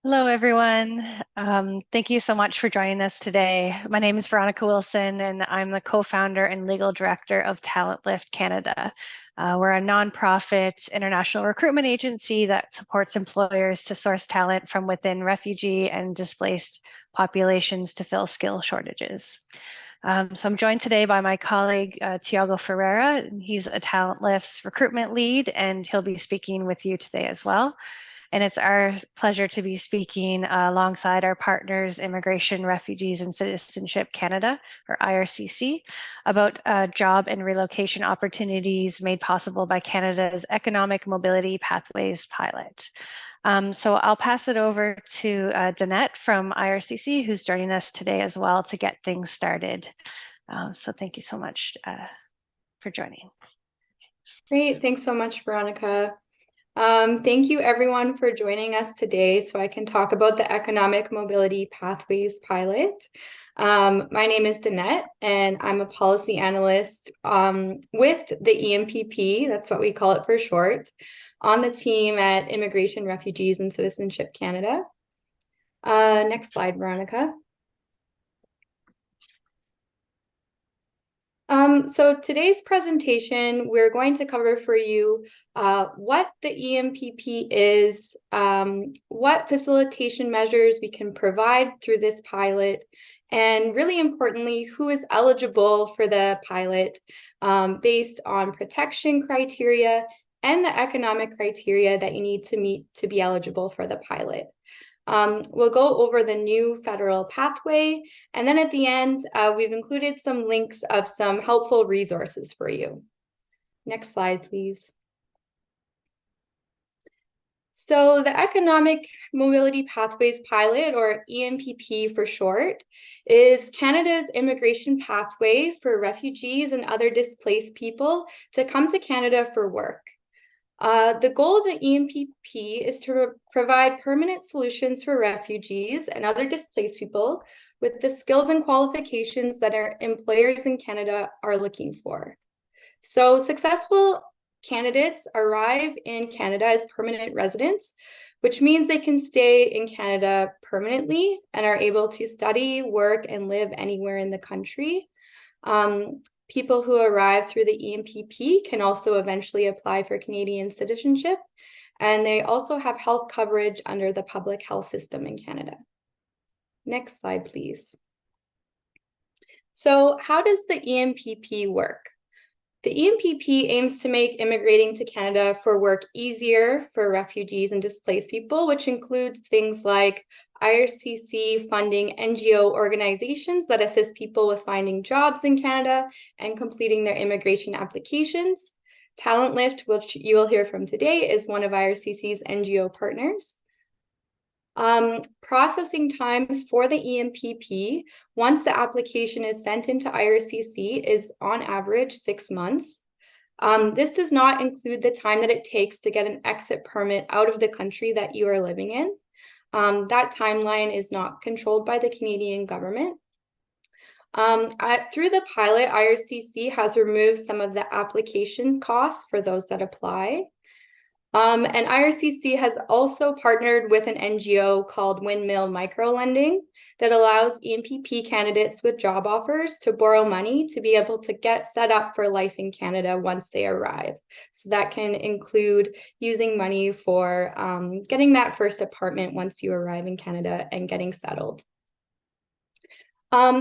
Hello, everyone. Thank you so much for joining us today. My name is Veronica Wilson, and I'm the co-founder and legal director of TalentLift Canada. We're a nonprofit international recruitment agency that supports employers to source talent from within refugee and displaced populations to fill skill shortages. So I'm joined today by my colleague, Tiago Ferreira. He's a TalentLift's recruitment lead, and he'll be speaking with you today as well. And it's our pleasure to be speaking alongside our partners, Immigration, Refugees, and Citizenship Canada, or IRCC, about job and relocation opportunities made possible by Canada's Economic Mobility Pathways pilot. So I'll pass it over to Danette from IRCC, who's joining us today as well to get things started. So thank you so much for joining. Great, thanks so much, Veronica. Thank you everyone for joining us today so I can talk about the Economic Mobility Pathways pilot. My name is Danette and I'm a policy analyst with the EMPP, that's what we call it for short, on the team at Immigration, Refugees, and Citizenship Canada. Next slide, Veronica. So today's presentation, we're going to cover for you what the EMPP is, what facilitation measures we can provide through this pilot, and really importantly, who is eligible for the pilot based on protection criteria and the economic criteria that you need to meet to be eligible for the pilot. We'll go over the new federal pathway, and then at the end, we've included some links of some helpful resources for you. Next slide, please. So the Economic Mobility Pathways Pilot, or EMPP for short, is Canada's immigration pathway for refugees and other displaced people to come to Canada for work. The goal of the EMPP is to provide permanent solutions for refugees and other displaced people with the skills and qualifications that our employers in Canada are looking for. So successful candidates arrive in Canada as permanent residents, which means they can stay in Canada permanently and are able to study, work, and live anywhere in the country. People who arrive through the EMPP can also eventually apply for Canadian citizenship, and they also have health coverage under the public health system in Canada. Next slide, please. So how does the EMPP work? The EMPP aims to make immigrating to Canada for work easier for refugees and displaced people, which includes things like IRCC funding NGO organizations that assist people with finding jobs in Canada and completing their immigration applications. TalentLift, which you will hear from today, is one of IRCC's NGO partners. Processing times for the EMPP, once the application is sent into IRCC, is on average 6 months. This does not include the time that it takes to get an exit permit out of the country that you are living in. That timeline is not controlled by the Canadian government. Through the pilot, IRCC has removed some of the application costs for those that apply. And IRCC has also partnered with an NGO called Windmill Microlending that allows EMPP candidates with job offers to borrow money to be able to get set up for life in Canada once they arrive. So that can include using money for getting that first apartment once you arrive in Canada and getting settled.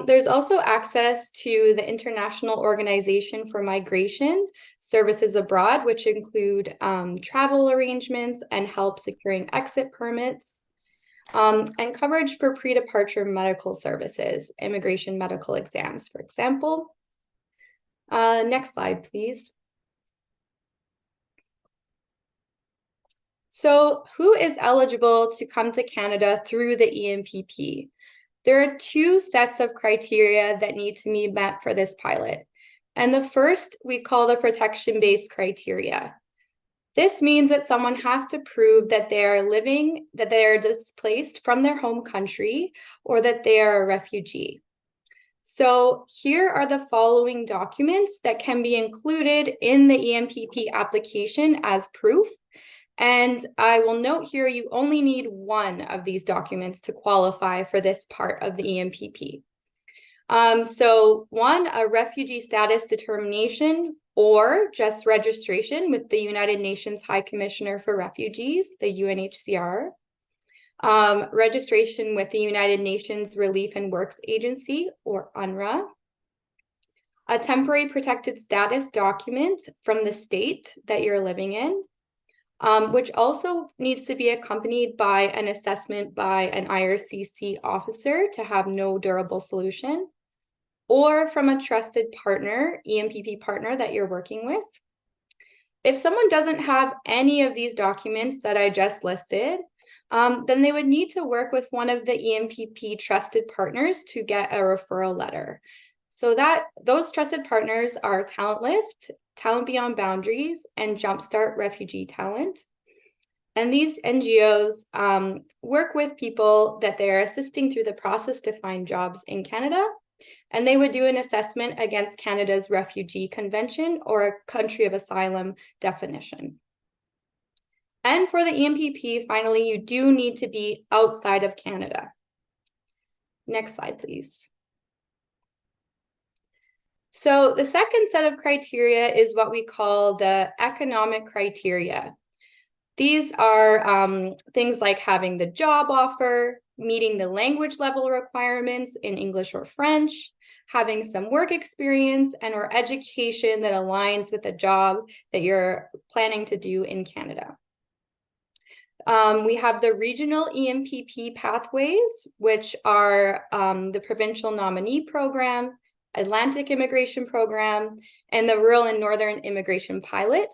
There's also access to the International Organization for Migration services abroad, which include travel arrangements and help securing exit permits, and coverage for pre-departure medical services, immigration medical exams, for example. Next slide, please. So who is eligible to come to Canada through the EMPP? There are 2 sets of criteria that need to be met for this pilot. And the first we call the protection-based criteria. This means that someone has to prove that they are displaced from their home country or that they are a refugee. So here are the following documents that can be included in the EMPP application as proof. And I will note here, you only need one of these documents to qualify for this part of the EMPP. So one, a refugee status determination or just registration with the United Nations High Commissioner for Refugees, the UNHCR. Registration with the United Nations Relief and Works Agency, or UNRWA. A temporary protected status document from the state that you're living in, which also needs to be accompanied by an assessment by an IRCC officer to have no durable solution, or from a trusted partner, EMPP partner that you're working with. If someone doesn't have any of these documents that I just listed, then they would need to work with one of the EMPP trusted partners to get a referral letter. So those trusted partners are TalentLift, Talent Beyond Boundaries, and Jumpstart Refugee Talent. And these NGOs work with people that they're assisting through the process to find jobs in Canada. And they would do an assessment against Canada's Refugee Convention or a country of asylum definition. And for the EMPP, finally, you do need to be outside of Canada. Next slide, please. So the second set of criteria is what we call the economic criteria. These are things like having the job offer, meeting the language level requirements in English or French, having some work experience and or education that aligns with the job that you're planning to do in Canada. We have the regional EMPP pathways, which are the provincial nominee program, Atlantic immigration program, and the rural and northern immigration pilot.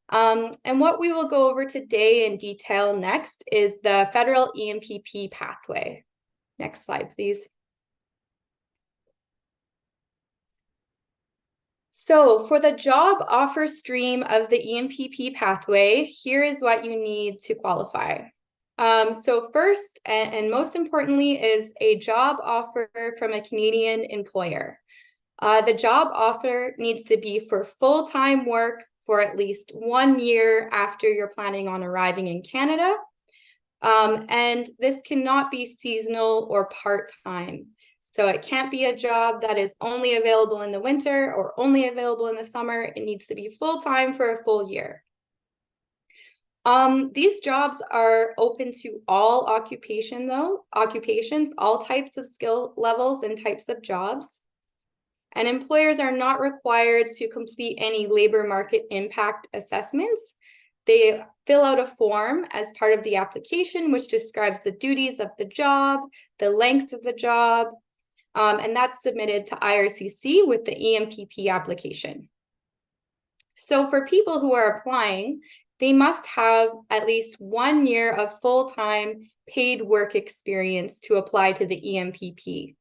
And what we will go over today in detail next is the federal EMPP pathway. Next slide, please. So for the job offer stream of the EMPP pathway, here is what you need to qualify. So first and most importantly is a job offer from a Canadian employer. The job offer needs to be for full-time work for at least 1 year after you're planning on arriving in Canada. And this cannot be seasonal or part-time. So it can't be a job that is only available in the winter or only available in the summer. It needs to be full-time for a full year. These jobs are open to all occupations, all types of skill levels and types of jobs. And employers are not required to complete any labor market impact assessments. They fill out a form as part of the application, which describes the duties of the job, the length of the job, and that's submitted to IRCC with the EMPP application. So for people who are applying, they must have at least 1 year of full-time paid work experience to apply to the EMPP.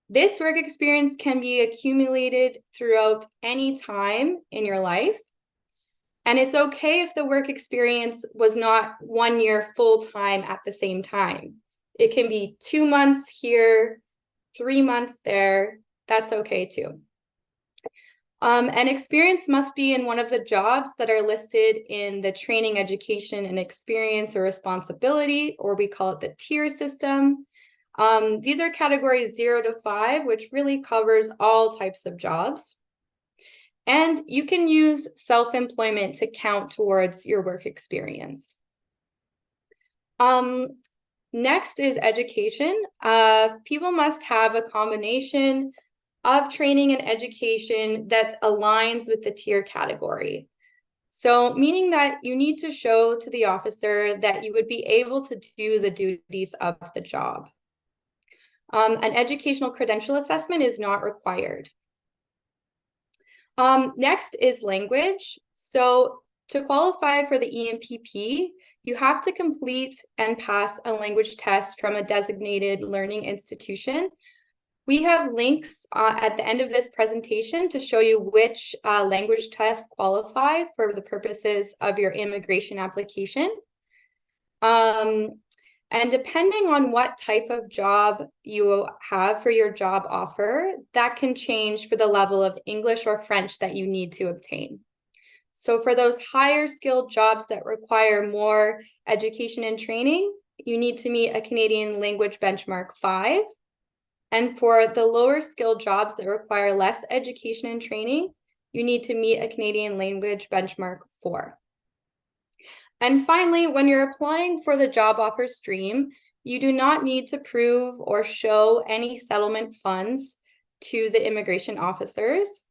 This work experience can be accumulated throughout any time in your life. And it's okay if the work experience was not 1 year full-time at the same time. It can be 2 months here, 3 months there. That's okay too. And experience must be in one of the jobs that are listed in the training, education, and experience or responsibility, or we call it the tier system. These are categories 0 to 5, which really covers all types of jobs. And you can use self-employment to count towards your work experience. Next is education. People must have a combination of training and education that aligns with the tier category. So meaning that you need to show to the officer that you would be able to do the duties of the job. An educational credential assessment is not required. Next is language. So to qualify for the EMPP, you have to complete and pass a language test from a designated learning institution. We have links at the end of this presentation to show you which language tests qualify for the purposes of your immigration application. And depending on what type of job you have for your job offer, that can change for the level of English or French that you need to obtain. So for those higher skilled jobs that require more education and training, you need to meet a Canadian language benchmark 5. And for the lower skilled jobs that require less education and training, you need to meet a Canadian language benchmark 4. And finally, when you're applying for the job offer stream, you do not need to prove or show any settlement funds to the immigration officers.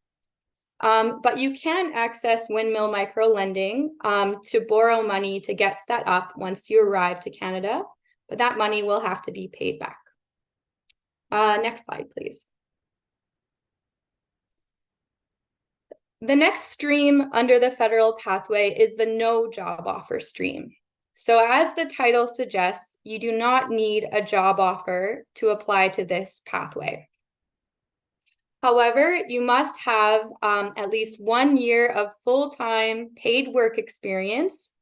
But you can access windmill microlending to borrow money to get set up once you arrive to Canada, but that money will have to be paid back. Next slide, please. The next stream under the federal pathway is the no job offer stream. So as the title suggests, you do not need a job offer to apply to this pathway. However, you must have at least 1 year of full-time paid work experience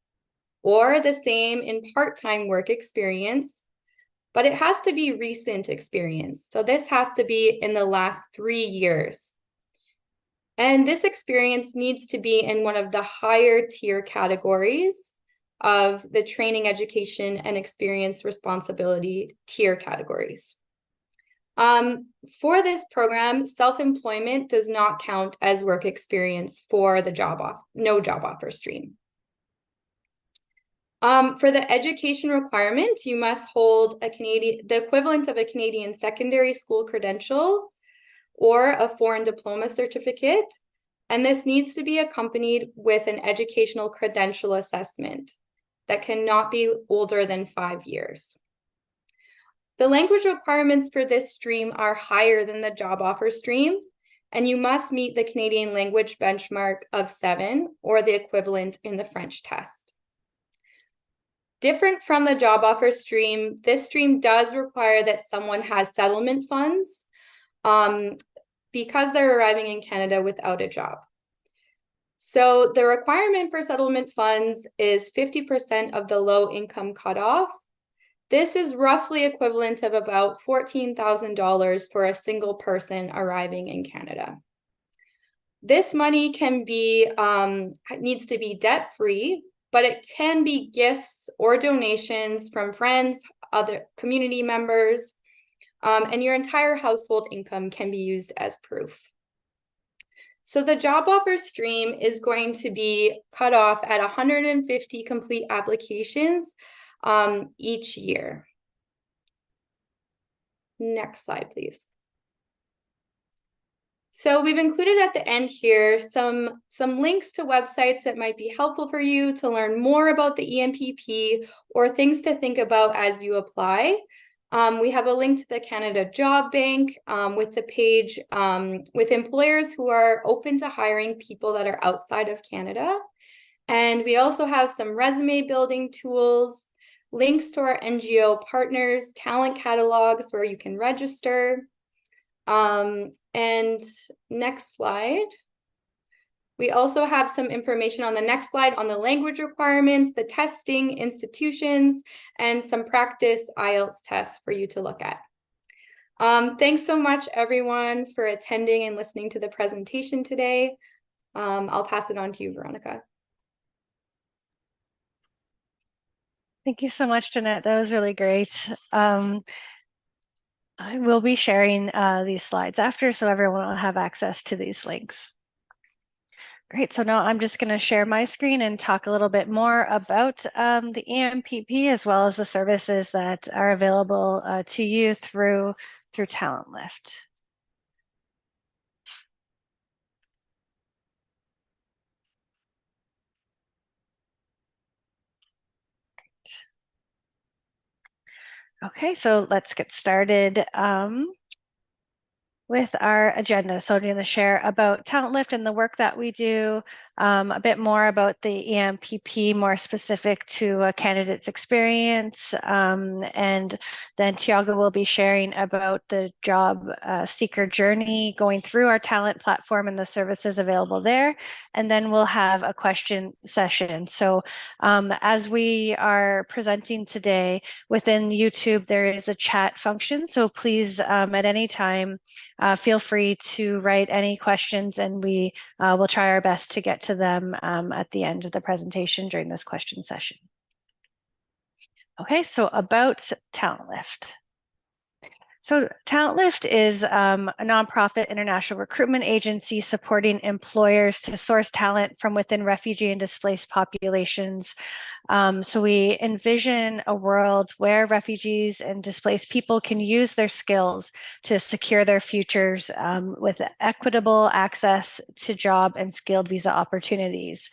or the same in part-time work experience, but it has to be recent experience. So this has to be in the last 3 years. And this experience needs to be in one of the higher tier categories of the training, education, and experience responsibility tier categories. For this program, self-employment does not count as work experience for the no job offer stream. For the education requirement, you must hold the equivalent of a Canadian secondary school credential or a foreign diploma certificate, and this needs to be accompanied with an educational credential assessment that cannot be older than 5 years. The language requirements for this stream are higher than the job offer stream, and you must meet the Canadian language benchmark of 7 or the equivalent in the French test. Different from the job offer stream, this stream does require that someone has settlement funds because they're arriving in Canada without a job. So the requirement for settlement funds is 50% of the low income cutoff. This is roughly equivalent of about $14,000 for a single person arriving in Canada. This money can be needs to be debt-free, but it can be gifts or donations from friends, other community members, and your entire household income can be used as proof. So the job offer stream is going to be cut off at 150 complete applications each year. Next slide, please. So we've included at the end here some links to websites that might be helpful for you to learn more about the EMPP or things to think about as you apply. We have a link to the Canada Job Bank with the page with employers who are open to hiring people that are outside of Canada. And we also have some resume building tools, links to our NGO partners, talent catalogs where you can register. And next slide. We also have some information on the next slide on the language requirements, the testing, institutions, and some practice IELTS tests for you to look at. Thanks so much, everyone, for attending and listening to the presentation today. I'll pass it on to you, Veronica. Thank you so much, Jeanette. That was really great. I will be sharing these slides after, so everyone will have access to these links. Great, so now I'm just going to share my screen and talk a little bit more about the EMPP as well as the services that are available to you through TalentLift. Okay, so let's get started with our agenda. So I'm going to share about TalentLift and the work that we do, a bit more about the EMPP, more specific to a candidate's experience, and then Tiago will be sharing about the job seeker journey going through our talent platform and the services available there, and then we'll have a question session. So as we are presenting today, within YouTube there is a chat function, so please at any time feel free to write any questions, and we will try our best to get to them at the end of the presentation during this question session. Okay, so about TalentLift. So TalentLift is a nonprofit international recruitment agency supporting employers to source talent from within refugee and displaced populations. So we envision a world where refugees and displaced people can use their skills to secure their futures with equitable access to job and skilled visa opportunities.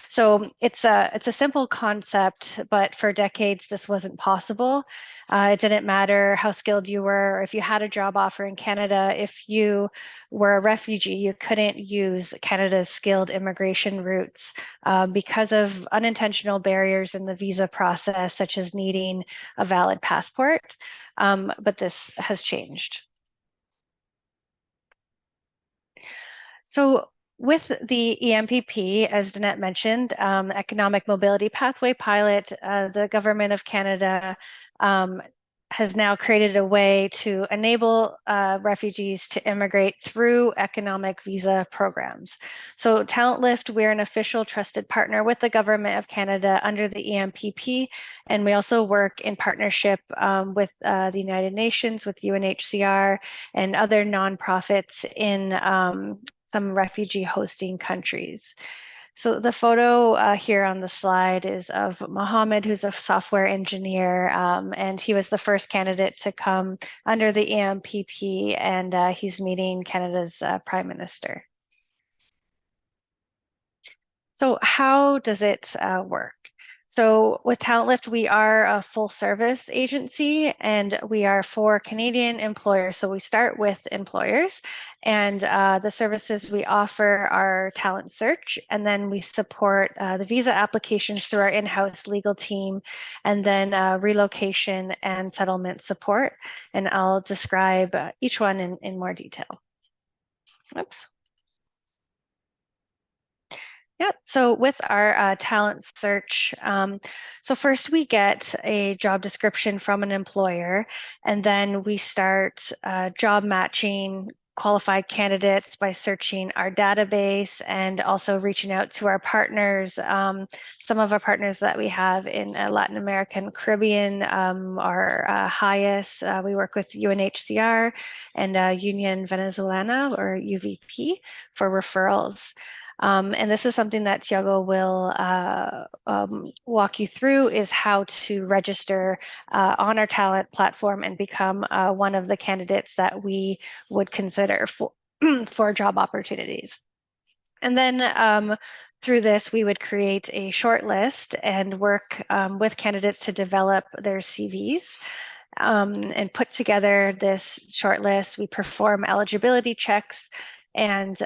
So it's a simple concept, but for decades this wasn't possible. It didn't matter how skilled you were, or if you had a job offer in Canada. If you were a refugee, you couldn't use Canada's skilled immigration routes because of unintentional barriers in the visa process, such as needing a valid passport. But this has changed. So with the EMPP, as Danette mentioned, Economic Mobility Pathway Pilot, the Government of Canada has now created a way to enable refugees to immigrate through economic visa programs. So TalentLift, we're an official trusted partner with the Government of Canada under the EMPP, and we also work in partnership with the United Nations, with UNHCR, and other nonprofits in some refugee hosting countries. So the photo here on the slide is of Mohammed, who's a software engineer, and he was the first candidate to come under the EMPP, and he's meeting Canada's Prime Minister. So how does it work? So with TalentLift, we are a full service agency, and we are for Canadian employers. So we start with employers, and the services we offer are talent search, and then we support the visa applications through our in-house legal team, and then relocation and settlement support. And I'll describe each one in more detail. Oops. Yeah, so with our talent search, so first we get a job description from an employer, and then we start job matching qualified candidates by searching our database and also reaching out to our partners. Some of our partners that we have in Latin America and Caribbean are HIAS. We work with UNHCR and Unión Venezolana, or UVP, for referrals. And this is something that Tiago will walk you through, is how to register on our talent platform and become one of the candidates that we would consider for job opportunities. And then through this, we would create a short list and work with candidates to develop their CVs. And put together this short list. We perform eligibility checks, and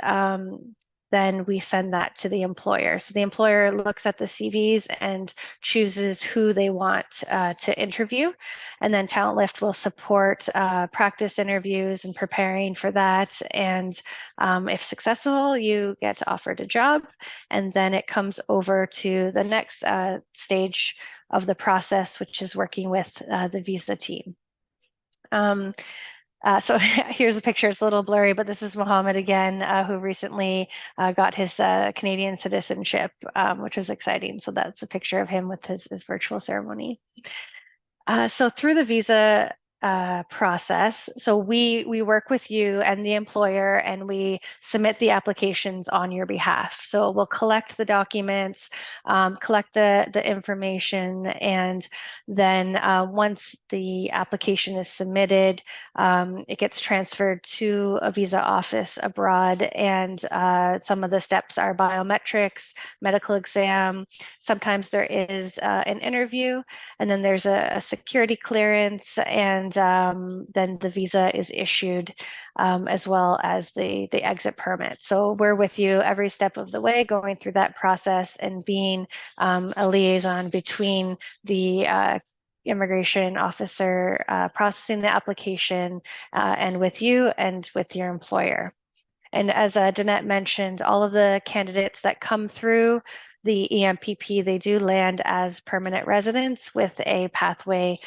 then we send that to the employer. So the employer looks at the CVs and chooses who they want to interview. And then TalentLift will support practice interviews and preparing for that. And if successful, you get offered a job. And then it comes over to the next stage of the process, which is working with the visa team. So here's a picture. It's a little blurry, but this is Mohammed again, who recently got his Canadian citizenship, which was exciting. So that's a picture of him with his virtual ceremony. So through the visa process, so we work with you and the employer, and we submit the applications on your behalf. So we'll collect the documents, collect the information, and then once the application is submitted, it gets transferred to a visa office abroad, and some of the steps are biometrics, medical exam. Sometimes there is an interview, and then there's a security clearance, and then the visa is issued, as well as the exit permit. So we're with you every step of the way, going through that process and being a liaison between the immigration officer processing the application and with you and with your employer. And as Danette mentioned, all of the candidates that come through the EMPP, they do land as permanent residents with a pathway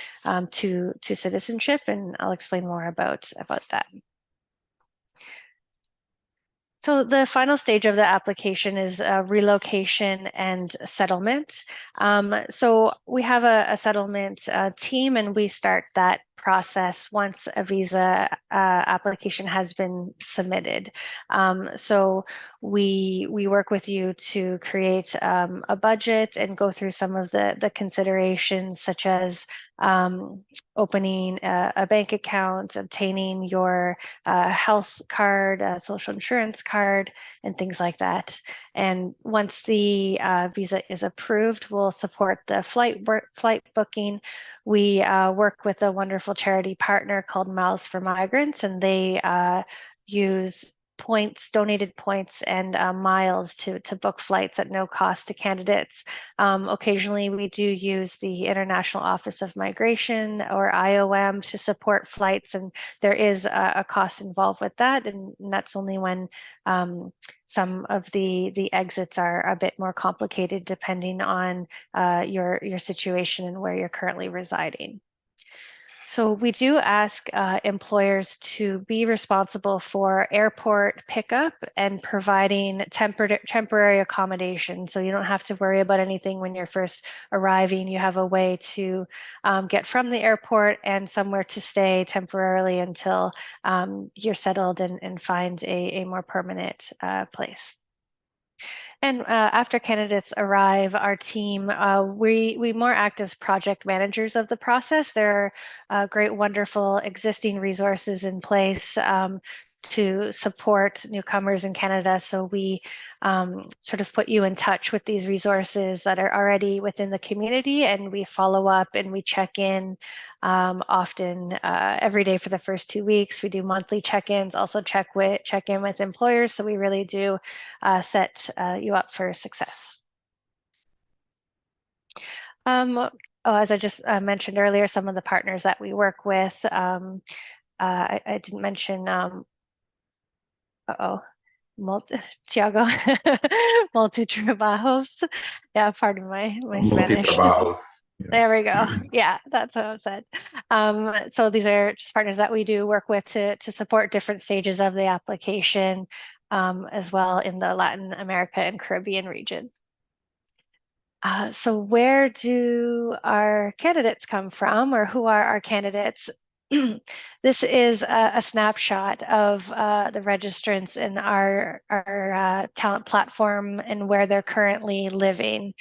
to citizenship, and I'll explain more about that. So the final stage of the application is relocation and settlement. So we have a settlement team, and we start that process once a visa application has been submitted. So we work with you to create a budget and go through some of the considerations, such as opening a bank account, obtaining your health card, social insurance card, and things like that. And once the visa is approved, we'll support the flight booking. We work with a wonderful charity partner called Miles for Migrants, and they use donated points and miles to book flights at no cost to candidates. Occasionally, we do use the International Office of Migration, or IOM, to support flights, and there is a cost involved with that, and that's only when some of the exits are a bit more complicated depending on your situation and where you're currently residing. So we do ask employers to be responsible for airport pickup and providing temporary accommodation. So you don't have to worry about anything when you're first arriving. You have a way to get from the airport and somewhere to stay temporarily until you're settled and find a more permanent place. And after candidates arrive, our team, we more act as project managers of the process. There are great, wonderful existing resources in place to support newcomers in Canada. So we sort of put you in touch with these resources that are already within the community, and we follow up and we check in often every day for the first 2 weeks. We do monthly check-ins, also check in with employers. So we really do set you up for success. As I just mentioned earlier, some of the partners that we work with, I didn't mention, Tiago, multi-trabajos. Yeah, pardon my Spanish. Multi-trabajos. There we go. Yeah, that's what I said. So these are just partners that we do work with to support different stages of the application, as well in the Latin America and Caribbean region. So where do our candidates come from, or who are our candidates? This is a snapshot of the registrants in our talent platform and where they're currently living.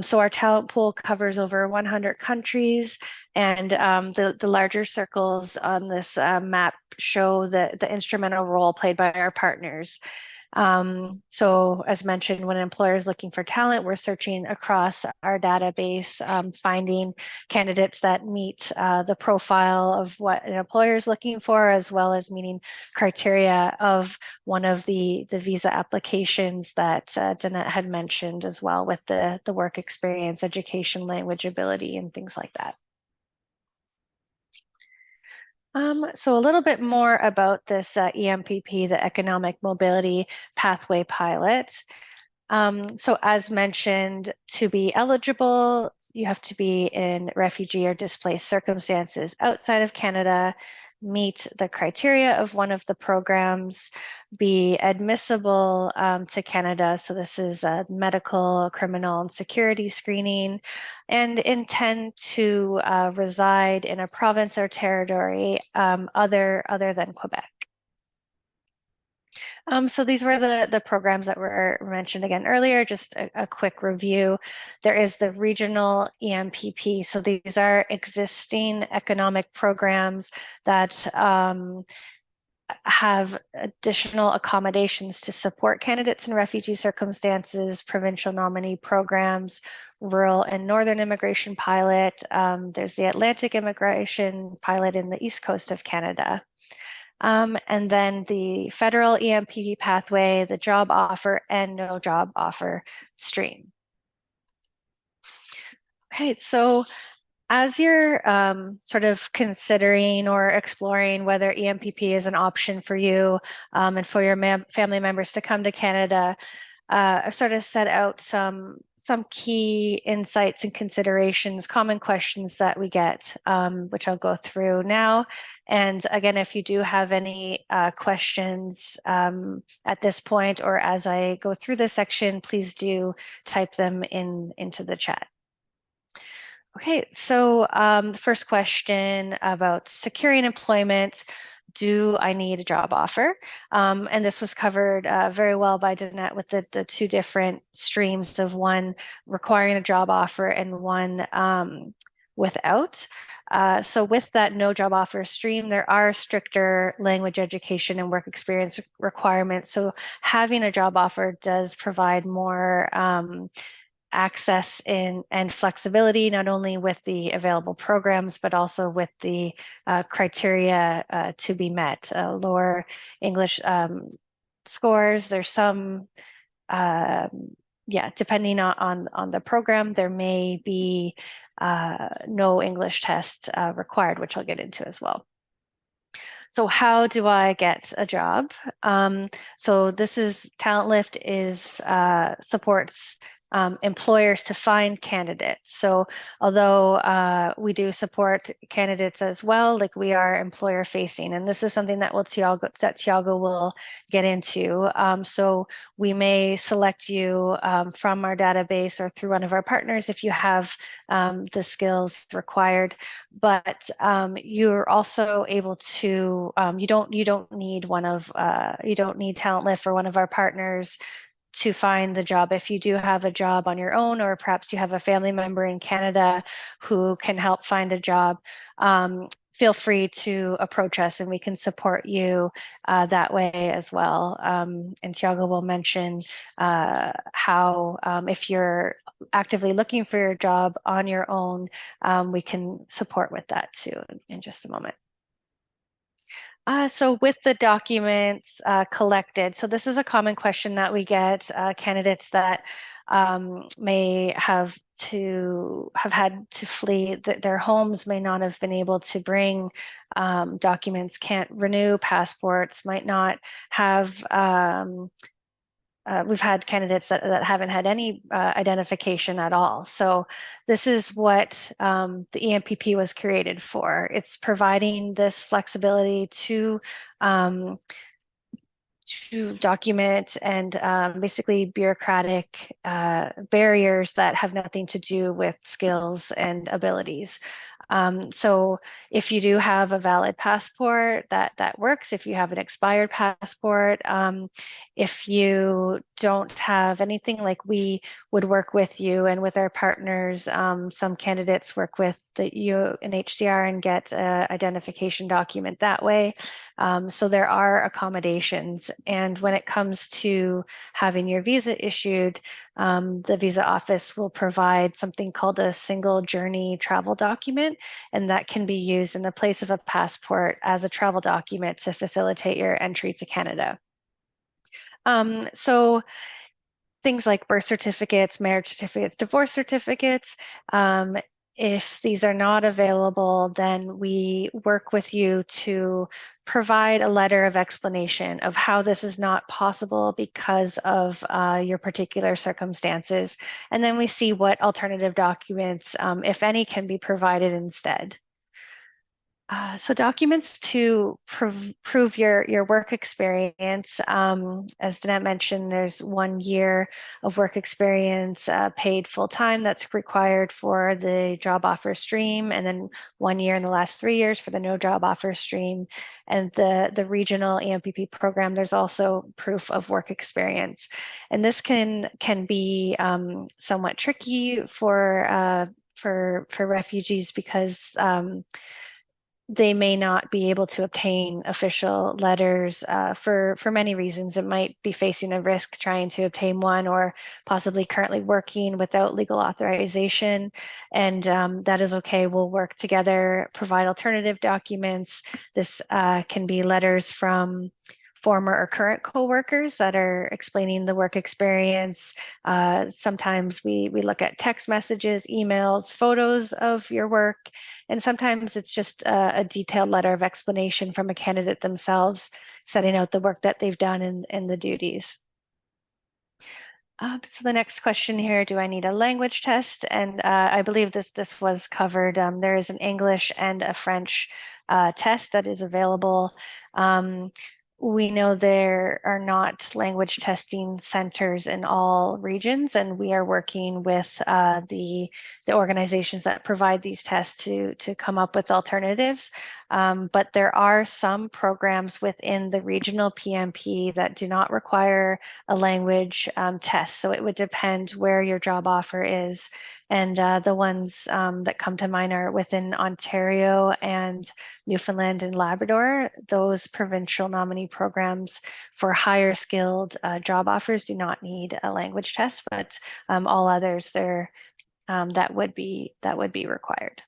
So our talent pool covers over 100 countries, and the larger circles on this map show the instrumental role played by our partners. So as mentioned, when an employer is looking for talent, we're searching across our database, finding candidates that meet the profile of what an employer is looking for, as well as meeting criteria of one of the visa applications that Danette had mentioned, as well, with the work experience, education, language ability, and things like that. So a little bit more about this EMPP, the Economic Mobility Pathway Pilot. So as mentioned, to be eligible, you have to be in refugee or displaced circumstances outside of Canada, meet the criteria of one of the programs, be admissible to Canada. So this is a medical, criminal, and security screening, and intend to reside in a province or territory other than Quebec. So these were the programs that were mentioned again earlier. Just a quick review. There is the regional EMPP. So these are existing economic programs that have additional accommodations to support candidates in refugee circumstances, provincial nominee programs, rural and northern immigration pilot. There's the Atlantic immigration pilot in the east coast of Canada. And then the federal EMPP pathway, the job offer and no job offer stream. Okay, so as you're sort of considering or exploring whether EMPP is an option for you and for your family members to come to Canada, I've sort of set out some key insights and considerations, common questions that we get, which I'll go through now. And again, if you do have any questions at this point or as I go through this section, please do type them into the chat. Okay, so the first question about securing employment. Do I need a job offer? And this was covered very well by Danette with the two different streams of one requiring a job offer and one without. So with that no job offer stream, there are stricter language education and work experience requirements. So having a job offer does provide more access and flexibility, not only with the available programs, but also with the criteria to be met. Lower English scores, there's some, depending on the program, there may be no English test required, which I'll get into as well. So how do I get a job? So this is TalentLift is supports employers to find candidates. So although we do support candidates as well, like we are employer facing, and this is something that Tiago will get into. So we may select you from our database or through one of our partners if you have the skills required, but you're also able to you don't need you don't need TalentLift or one of our partners to find the job. If you do have a job on your own, or perhaps you have a family member in Canada who can help find a job, feel free to approach us and we can support you that way as well. And Tiago will mention how if you're actively looking for your job on your own, we can support with that too in just a moment. So with the documents collected, so this is a common question that we get, candidates that may have had to flee their homes, may not have been able to bring documents, can't renew passports, might not have we've had candidates that haven't had any identification at all. So this is what the EMPP was created for. It's providing this flexibility to document and basically bureaucratic barriers that have nothing to do with skills and abilities. So if you do have a valid passport, that works. If you have an expired passport, if you don't have anything, like we would work with you and with our partners, some candidates work with the UNHCR and get an identification document that way. So there are accommodations. And when it comes to having your visa issued, the visa office will provide something called a single journey travel document, and that can be used in the place of a passport as a travel document to facilitate your entry to Canada. So things like birth certificates, marriage certificates, divorce certificates, if these are not available, then we work with you to provide a letter of explanation of how this is not possible because of your particular circumstances. And then we see what alternative documents, if any, can be provided instead. So documents to prove your work experience. As Danette mentioned, there's 1 year of work experience paid full-time that's required for the job offer stream, and then 1 year in the last 3 years for the no job offer stream. And the regional EMPP program, there's also proof of work experience. And this can be somewhat tricky for refugees because they may not be able to obtain official letters for many reasons. It might be facing a risk trying to obtain one, or possibly currently working without legal authorization. And that is okay. We'll work together, provide alternative documents. This can be letters from former or current coworkers that are explaining the work experience. Sometimes we look at text messages, emails, photos of your work, and sometimes it's just a detailed letter of explanation from a candidate themselves, setting out the work that they've done and the duties. So the next question here, do I need a language test? And I believe this was covered. There is an English and a French test that is available. We know there are not language testing centers in all regions, and we are working with the organizations that provide these tests to come up with alternatives. But there are some programs within the regional PMP that do not require a language test. So it would depend where your job offer is. And the ones that come to mind are within Ontario and Newfoundland and Labrador. Those provincial nominee programs for higher skilled job offers do not need a language test, but all others there that would be required.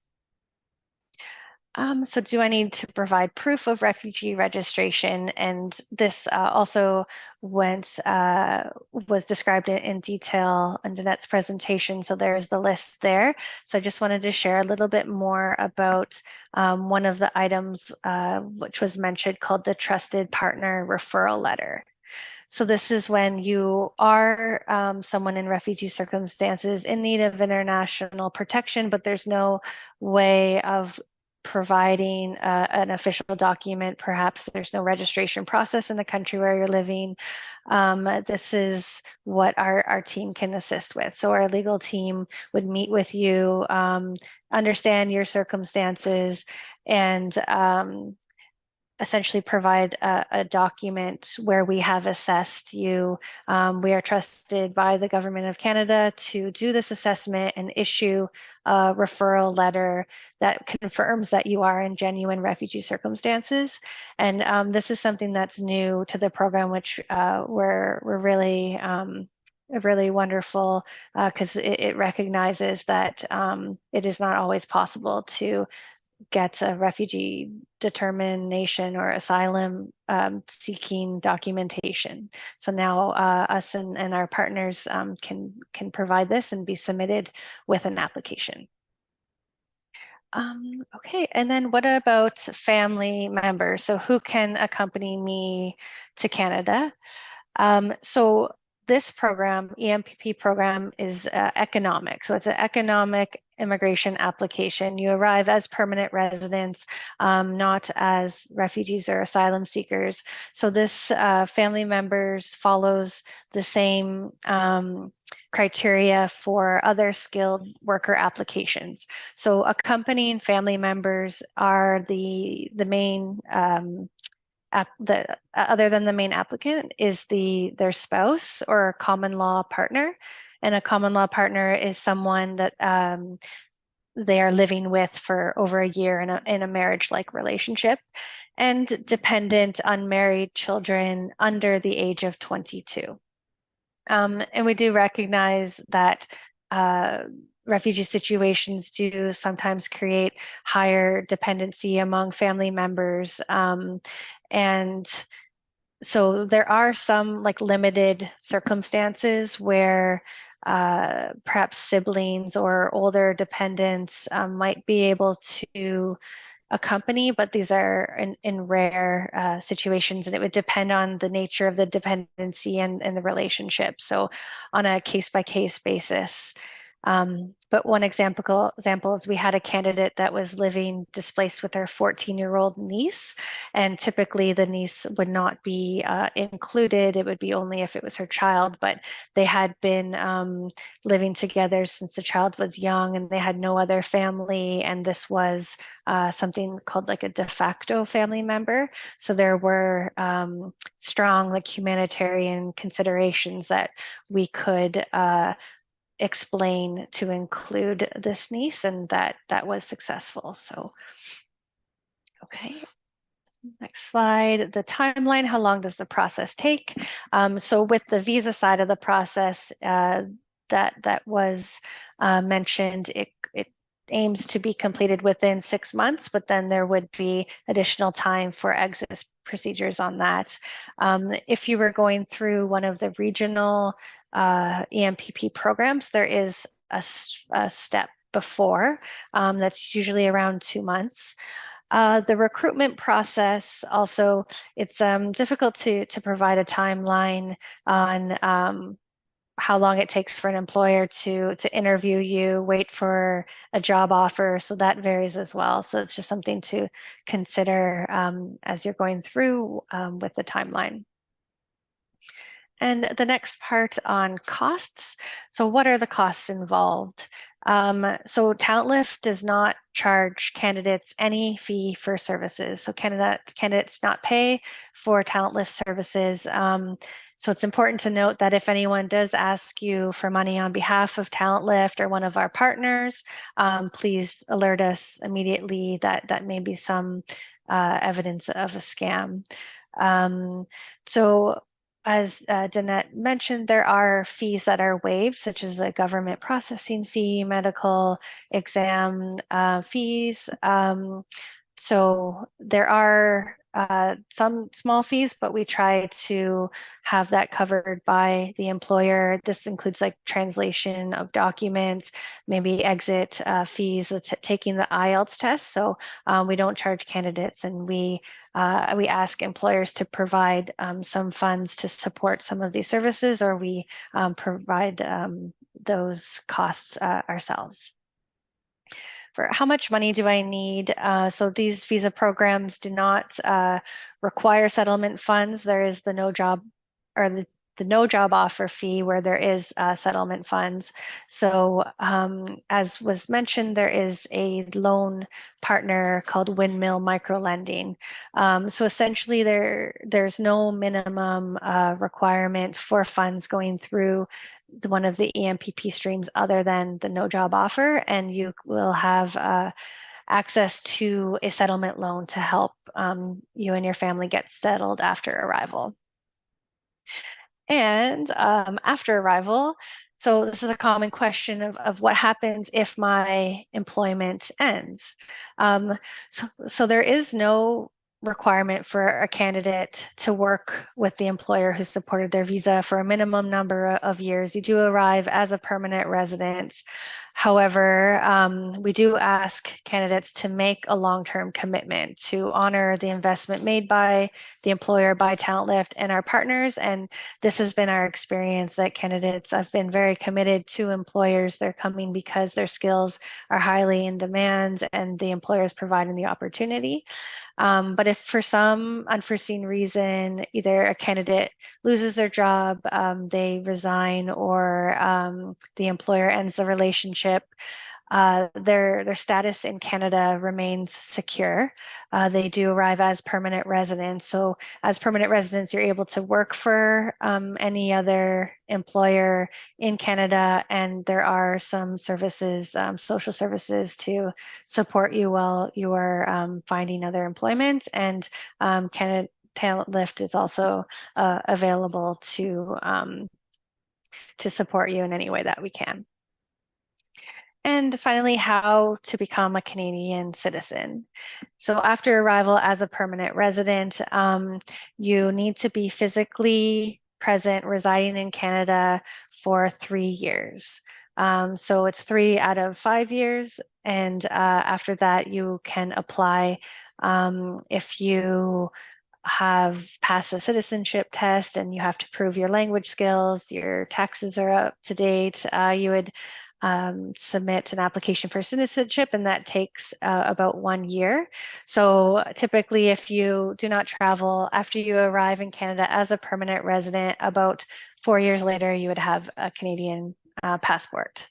So do I need to provide proof of refugee registration? And this also was described in detail in Danette's presentation. So there's the list there. So I just wanted to share a little bit more about one of the items which was mentioned called the Trusted Partner Referral Letter. So this is when you are someone in refugee circumstances in need of international protection, but there's no way of providing an official document. Perhaps there's no registration process in the country where you're living. This is what our team can assist with. So our legal team would meet with you, understand your circumstances, and essentially provide a document where we have assessed you. We are trusted by the Government of Canada to do this assessment and issue a referral letter that confirms that you are in genuine refugee circumstances. And this is something that's new to the program, which we're really really wonderful because it recognizes that it is not always possible to get a refugee determination or asylum seeking documentation. So now us and our partners can provide this and be submitted with an application. Okay, and then what about family members? So who can accompany me to Canada? So this program, EMPP program, is economic. So it's an economic immigration application. You arrive as permanent residents, not as refugees or asylum seekers. So this family members follows the same criteria for other skilled worker applications. So accompanying family members are the main other than the main applicant is their spouse or common law partner. And a common law partner is someone that they are living with for over a year in a marriage-like relationship, and dependent unmarried children under the age of 22. And we do recognize that refugee situations do sometimes create higher dependency among family members. And so there are some like limited circumstances where perhaps siblings or older dependents might be able to accompany, but these are in rare situations, and it would depend on the nature of the dependency and the relationship. So on a case-by-case basis. But one example is we had a candidate that was living displaced with her 14-year-old niece, and typically the niece would not be included. It would be only if it was her child, but they had been living together since the child was young, and they had no other family, and this was something called like a de facto family member. So there were strong like humanitarian considerations that we could explain to include this niece, and that was successful. So, okay. Next slide, the timeline, how long does the process take? So with the visa side of the process that was mentioned, it aims to be completed within 6 months, but then there would be additional time for exit procedures on that. If you were going through one of the regional EMPP programs, there is a step before that's usually around 2 months. The recruitment process also, it's difficult to provide a timeline on how long it takes for an employer to interview you, wait for a job offer. So that varies as well. So it's just something to consider as you're going through with the timeline. And the next part on costs. So what are the costs involved? So TalentLift does not charge candidates any fee for services. So candidates not pay for TalentLift services. So it's important to note that if anyone does ask you for money on behalf of TalentLift or one of our partners, please alert us immediately that that may be some evidence of a scam. So as Danette mentioned, there are fees that are waived, such as a government processing fee, medical exam fees. So there are some small fees, but we try to have that covered by the employer. This includes like translation of documents, maybe exit fees, taking the IELTS test. So we don't charge candidates, and we ask employers to provide some funds to support some of these services, or we provide those costs ourselves. For how much money do I need? So these visa programs do not require settlement funds. There is the no job or the no job offer fee where there is settlement funds. So as was mentioned, there is a loan partner called Windmill Microlending. So essentially there's no minimum requirement for funds going through one of the EMPP streams other than the no job offer, and you will have access to a settlement loan to help you and your family get settled after arrival. And after arrival, so this is a common question of what happens if my employment ends. So there is no requirement for a candidate to work with the employer who supported their visa for a minimum number of years. You do arrive as a permanent resident. However, we do ask candidates to make a long-term commitment to honor the investment made by the employer, by TalentLift, and our partners. And this has been our experience that candidates have been very committed to employers. They're coming because their skills are highly in demand and the employer is providing the opportunity. But if for some unforeseen reason, either a candidate loses their job, they resign, or the employer ends the relationship, their status in Canada remains secure. They do arrive as permanent residents. So as permanent residents, you're able to work for any other employer in Canada, and there are some services, social services, to support you while you are finding other employment. And Canada TalentLift is also available to support you in any way that we can. And finally, how to become a Canadian citizen. So after arrival as a permanent resident, you need to be physically present, residing in Canada for 3 years. So it's 3 out of 5 years. And after that, you can apply if you have passed a citizenship test and you have to prove your language skills, your taxes are up to date, you would submit an application for citizenship, and that takes about 1 year. So typically, if you do not travel after you arrive in Canada as a permanent resident, about 4 years later, you would have a Canadian passport.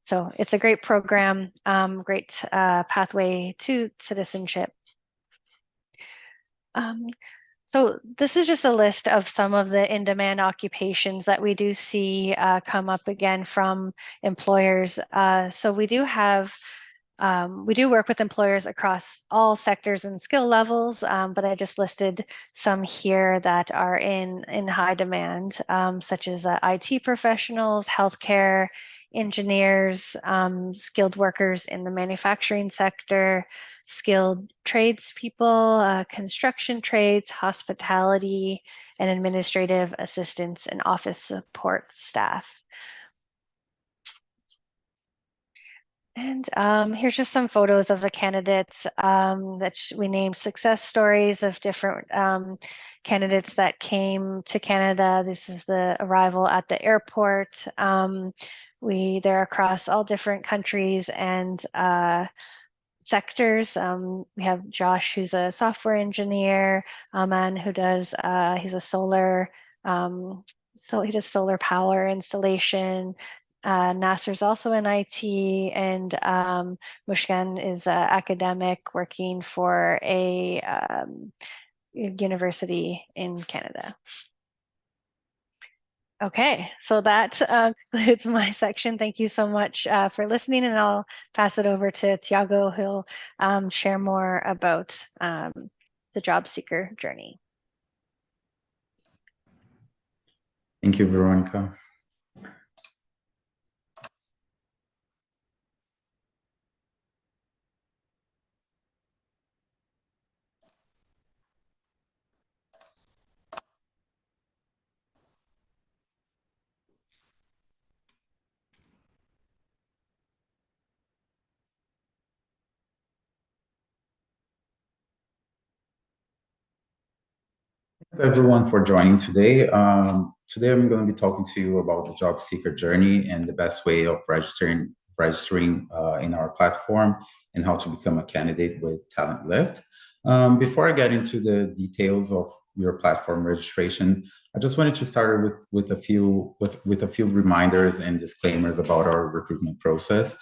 So it's a great program, great pathway to citizenship. So this is just a list of some of the in-demand occupations that we do see come up again from employers. So we do work with employers across all sectors and skill levels, but I just listed some here that are in high demand, such as IT professionals, healthcare, engineers, skilled workers in the manufacturing sector, skilled tradespeople, construction trades, hospitality, and administrative assistants and office support staff. And here's just some photos of the candidates that we named success stories of different candidates that came to Canada. This is the arrival at the airport. They're across all different countries and sectors. We have Josh, who's a software engineer, Aman, who does, he's a solar, so he does solar power installation. Nasser's also in IT, and Mushkan is an academic working for a university in Canada. Okay, so that concludes my section. Thank you so much for listening, and I'll pass it over to Tiago, who'll share more about the job seeker journey. Thank you, Veronica. Thanks everyone for joining today. Today I'm going to be talking to you about the job seeker journey and the best way of registering in our platform and how to become a candidate with TalentLift. Before I get into the details of your platform registration, I just wanted to start with a few reminders and disclaimers about our recruitment process.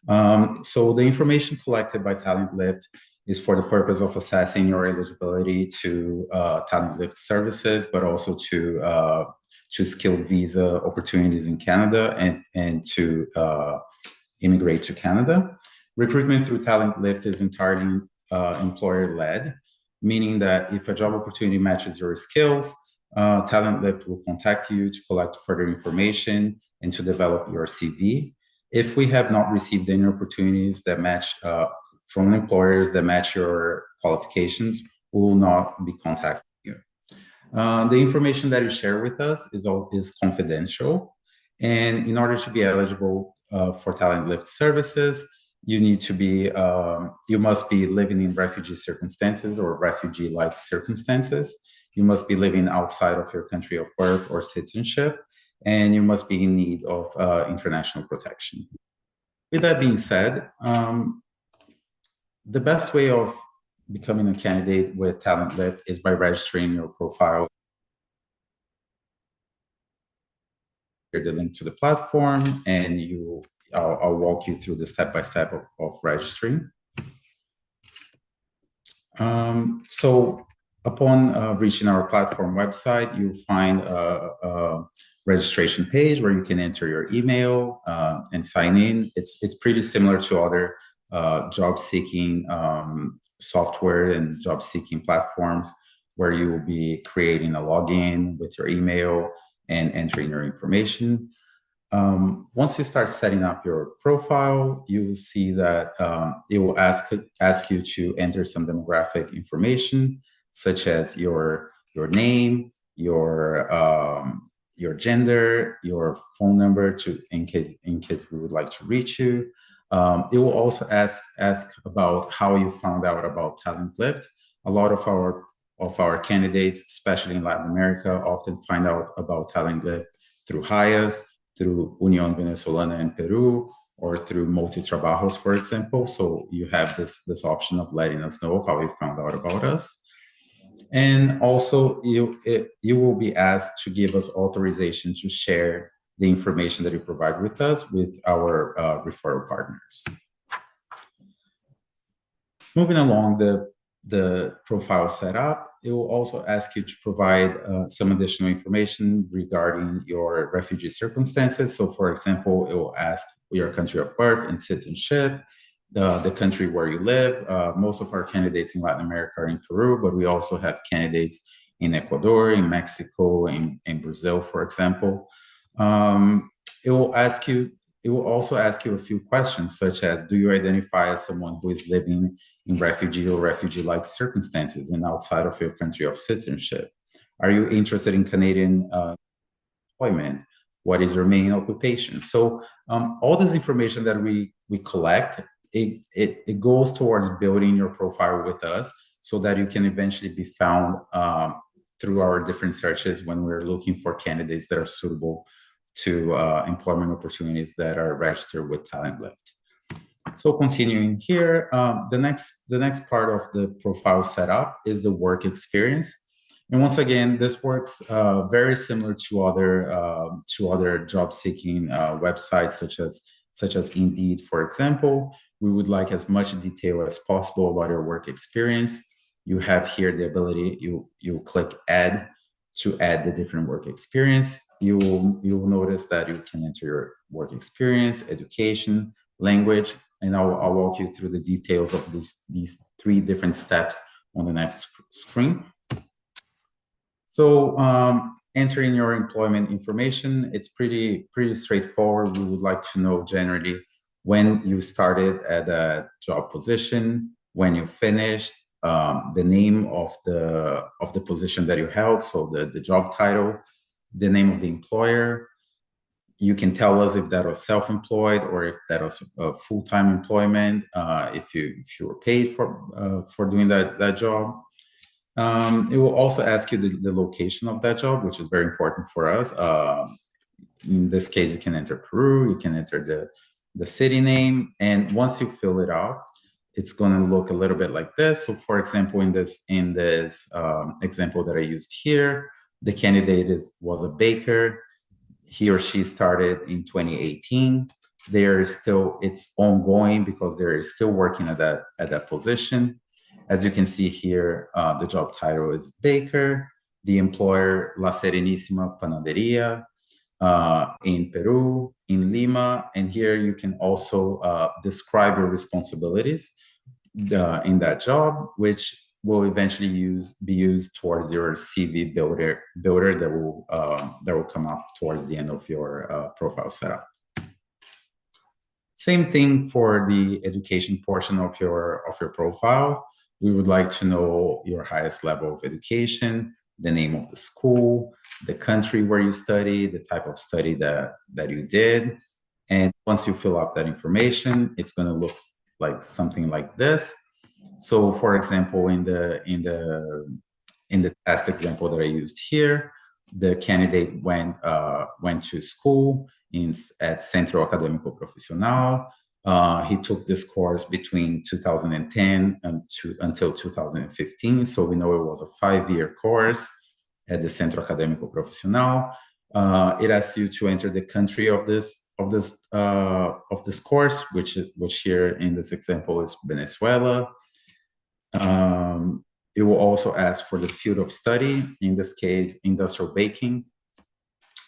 So the information collected by TalentLift is for the purpose of assessing your eligibility to TalentLift services, but also to skilled visa opportunities in Canada and to immigrate to Canada. Recruitment through TalentLift is entirely employer-led, meaning that if a job opportunity matches your skills, TalentLift will contact you to collect further information and to develop your CV. If we have not received any opportunities that match from employers that match your qualifications, we will not be contacting you. The information that you share with us is confidential, and in order to be eligible for TalentLift services, you must be living in refugee circumstances or refugee-like circumstances. You must be living outside of your country of birth or citizenship, and you must be in need of international protection. With that being said, the best way of becoming a candidate with TalentLift is by registering your profile. Here's the link to the platform, and I'll walk you through the step-by-step of registering. So upon reaching our platform website, you'll find a registration page where you can enter your email and sign in. It's pretty similar to other job-seeking software and job-seeking platforms where you will be creating a login with your email and entering your information. Once you start setting up your profile, you will see that it will ask you to enter some demographic information, such as your name, your gender, your phone number in case we would like to reach you. It will also ask about how you found out about TalentLift. A lot of our candidates, especially in Latin America, often find out about TalentLift through HIAS, through Unión Venezolana in Peru, or through multi-trabajos, for example. So you have this option of letting us know how you found out about us. And also, you will be asked to give us authorization to share the information that you provide with us with our referral partners. Moving along the profile setup, it will also ask you to provide some additional information regarding your refugee circumstances. So for example, it will ask your country of birth and citizenship, the country where you live. Most of our candidates in Latin America are in Peru, but we also have candidates in Ecuador, in Mexico, in Brazil, for example. It will also ask you a few questions, such as, do you identify as someone who is living in refugee or refugee-like circumstances and outside of your country of citizenship? Are you interested in Canadian employment? what is your main occupation. So all this information that we collect, it goes towards building your profile with us so that you can eventually be found through our different searches when we're looking for candidates that are suitable to employment opportunities that are registered with TalentLift. So continuing here, the next part of the profile setup is the work experience. And once again, this works very similar to other job-seeking websites, such as Indeed, for example. We would like as much detail as possible about your work experience. You have here the ability, you click add to add the different work experience. You will notice that you can enter your work experience, education, language, and I'll walk you through the details of these 3 different steps on the next screen. So entering your employment information, it's pretty straightforward. We would like to know generally when you started at a job position, when you finished, the name of the position that you held, so the job title, the name of the employer. You can tell us if that was self-employed or if that was full-time employment, if you were paid for doing that job. It will also ask you the location of that job, which is very important for us. In this case, you can enter Peru, you can enter the city name, and once you fill it out, it's going to look a little bit like this. So for example, in this example that I used here, the candidate was a baker. He or she started in 2018. It's ongoing because they're still working at that position. As you can see here, the job title is baker, the employer La Serenísima Panadería in Peru, in Lima, and here you can also describe your responsibilities in that job, which will eventually be used towards your CV builder that will come up towards the end of your profile setup. Same thing for the education portion of your profile. We would like to know your highest level of education, the name of the school, the country where you study, the type of study that you did. And once you fill out that information, it's going to look like something like this. So for example, in the test example that I used here, the candidate went to school at Centro Académico Profesional. He took this course between 2010 until 2015. So we know it was a 5-year course at the Centro Académico Profesional. It asks you to enter the country of this course, which here in this example is Venezuela. It will also ask for the field of study, in this case, industrial baking,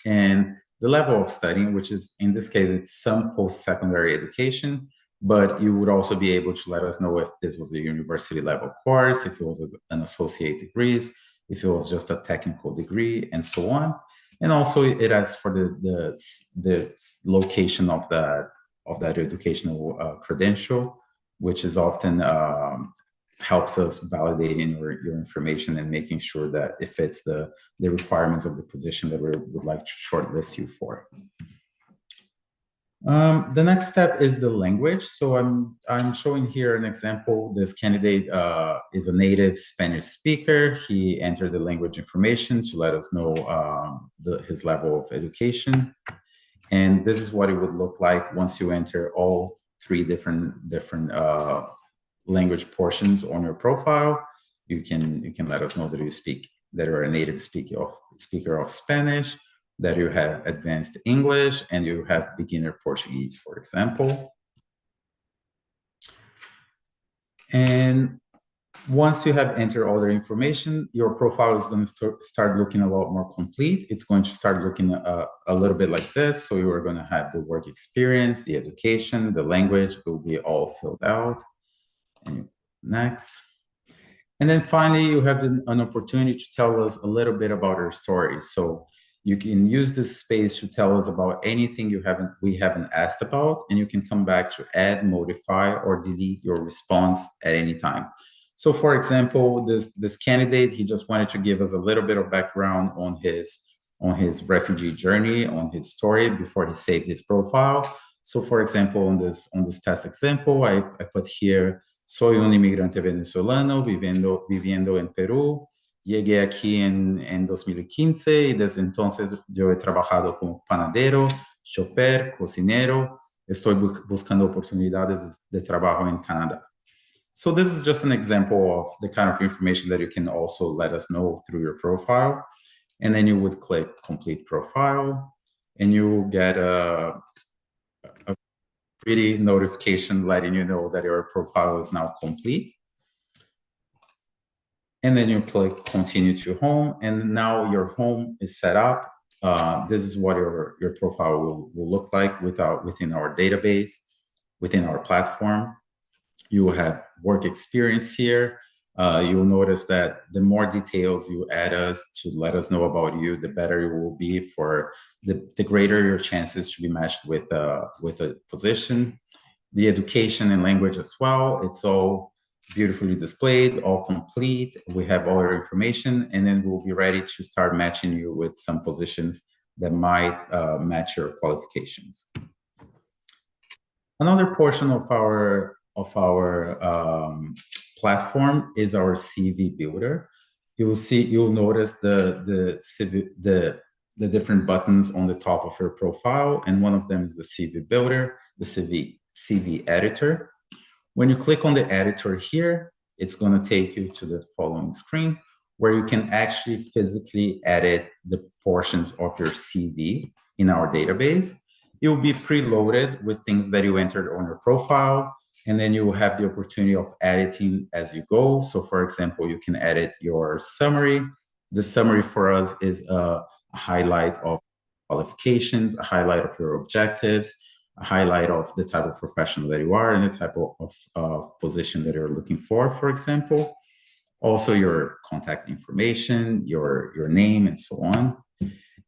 and the level of studying, which is, in this case, it's some post-secondary education, but you would also be able to let us know if this was a university level course, if it was an associate degrees, if it was just a technical degree, and so on. And also it asks for the location of that educational credential, which is often helps us validating your information and making sure that it fits the requirements of the position that we would like to shortlist you for. The next step is the language. So I'm showing here an example. This candidate is a native Spanish speaker. He entered the language information to let us know his level of education. And this is what it would look like once you enter all 3 different language portions on your profile. You can let us know that you're a native speaker of Spanish, that you have advanced English, and you have beginner Portuguese, for example. And once you have entered all the information, your profile is going to start looking a lot more complete. It's going to start looking a little bit like this. So you are going to have the work experience, the education, the language will be all filled out. And next. And then finally, you have an opportunity to tell us a little bit about your story. So you can use this space to tell us about anything we haven't asked about, and you can come back to add, modify, or delete your response at any time. So for example, this candidate, he just wanted to give us a little bit of background on his on his refugee journey, on his story before he saved his profile. So for example, on this test example, I put here, soy un inmigrante venezolano viviendo en Perú. Llegué aquí en 2015 y desde entonces yo he trabajado como panadero, chofer, cocinero. Estoy buscando oportunidades de trabajo en Canadá. So this is just an example of the kind of information that you can also let us know through your profile. And then you would click complete profile and you will get a pretty notification letting you know that your profile is now complete. And then you click continue to home, and now your home is set up. This is what your profile will look like within our database, within our platform. You will have work experience here. You'll notice that the more details you add us to let us know about you, the better it will be for the greater your chances to be matched with a position. The education and language as well, it's all beautifully displayed, all complete. We have all your information, and then we'll be ready to start matching you with some positions that might match your qualifications. Another portion of our platform is our CV builder. You'll notice the different buttons on the top of your profile, and one of them is the CV builder, the CV editor. When you click on the editor here, it's going to take you to the following screen where you can actually physically edit the portions of your CV in our database. It will be preloaded with things that you entered on your profile, and then you will have the opportunity of editing as you go. So for example, you can edit your summary. The summary for us is a highlight of qualifications, a highlight of your objectives, a highlight of the type of professional that you are and the type of position that you're looking for example. Also your contact information, your name, and so on.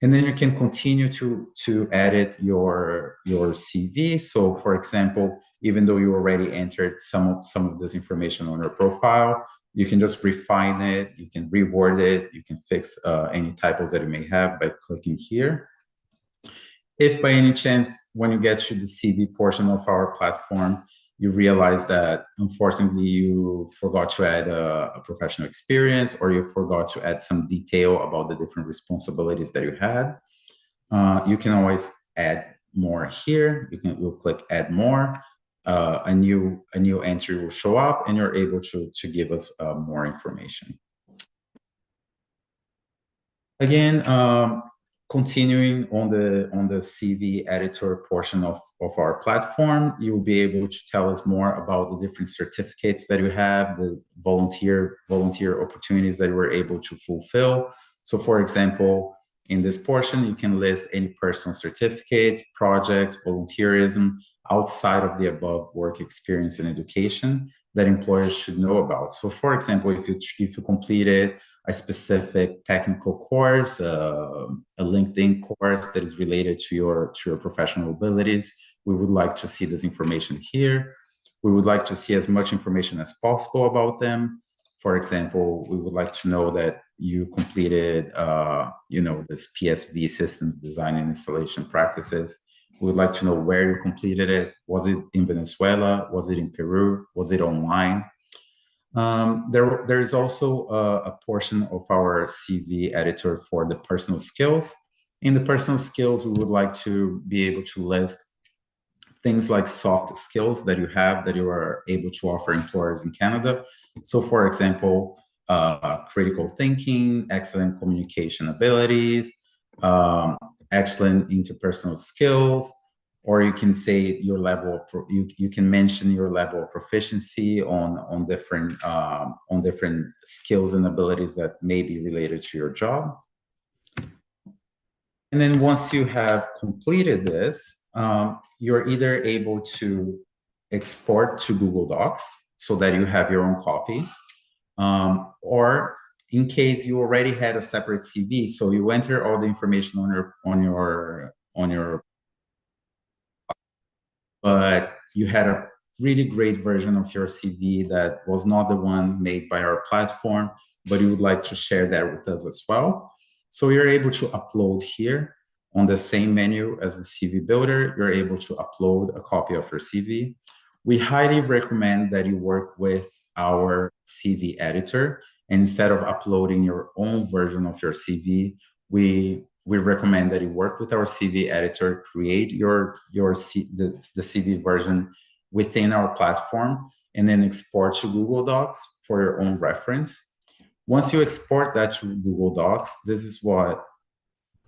And then you can continue to edit your CV. So for example, even though you already entered some of this information on your profile, you can just refine it, you can reword it, you can fix any typos that you may have by clicking here. If by any chance, when you get to the CV portion of our platform, you realize that unfortunately you forgot to add a professional experience, or you forgot to add some detail about the different responsibilities that you had, you can always add more here. You'll click add more. A new entry will show up, and you're able to give us more information. Again, continuing on the CV editor portion of our platform, you'll be able to tell us more about the different certificates that you have, the volunteer opportunities that you were able to fulfill. So for example, in this portion, you can list any personal certificates, projects, volunteerism outside of the above work experience and education that employers should know about. So for example, if you completed a specific technical course, a LinkedIn course that is related to your professional abilities, we would like to see this information here. We would like to see as much information as possible about them. For example, we would like to know that you completed, this PSV systems design and installation practices. We would like to know where you completed it. Was it in Venezuela? Was it in Peru? Was it online? There is also a portion of our CV editor for the personal skills. In the personal skills, we would like to be able to list things like soft skills that you have that you are able to offer employers in Canada. So for example, critical thinking, excellent communication abilities, excellent interpersonal skills, or you can say your level of, you can mention your level of proficiency on different skills and abilities that may be related to your job. And then once you have completed this, you're either able to export to Google Docs so that you have your own copy, or in case you already had a separate CV, so you enter all the information on your, but you had a really great version of your CV that was not the one made by our platform, but you would like to share that with us as well. So you're able to upload here on the same menu as the CV builder. You're able to upload a copy of your CV. We highly recommend that you work with our CV editor. And instead of uploading your own version of your CV, we recommend that you work with our CV editor, create the CV version within our platform, and then export to Google Docs for your own reference. Once you export that to Google Docs, this is what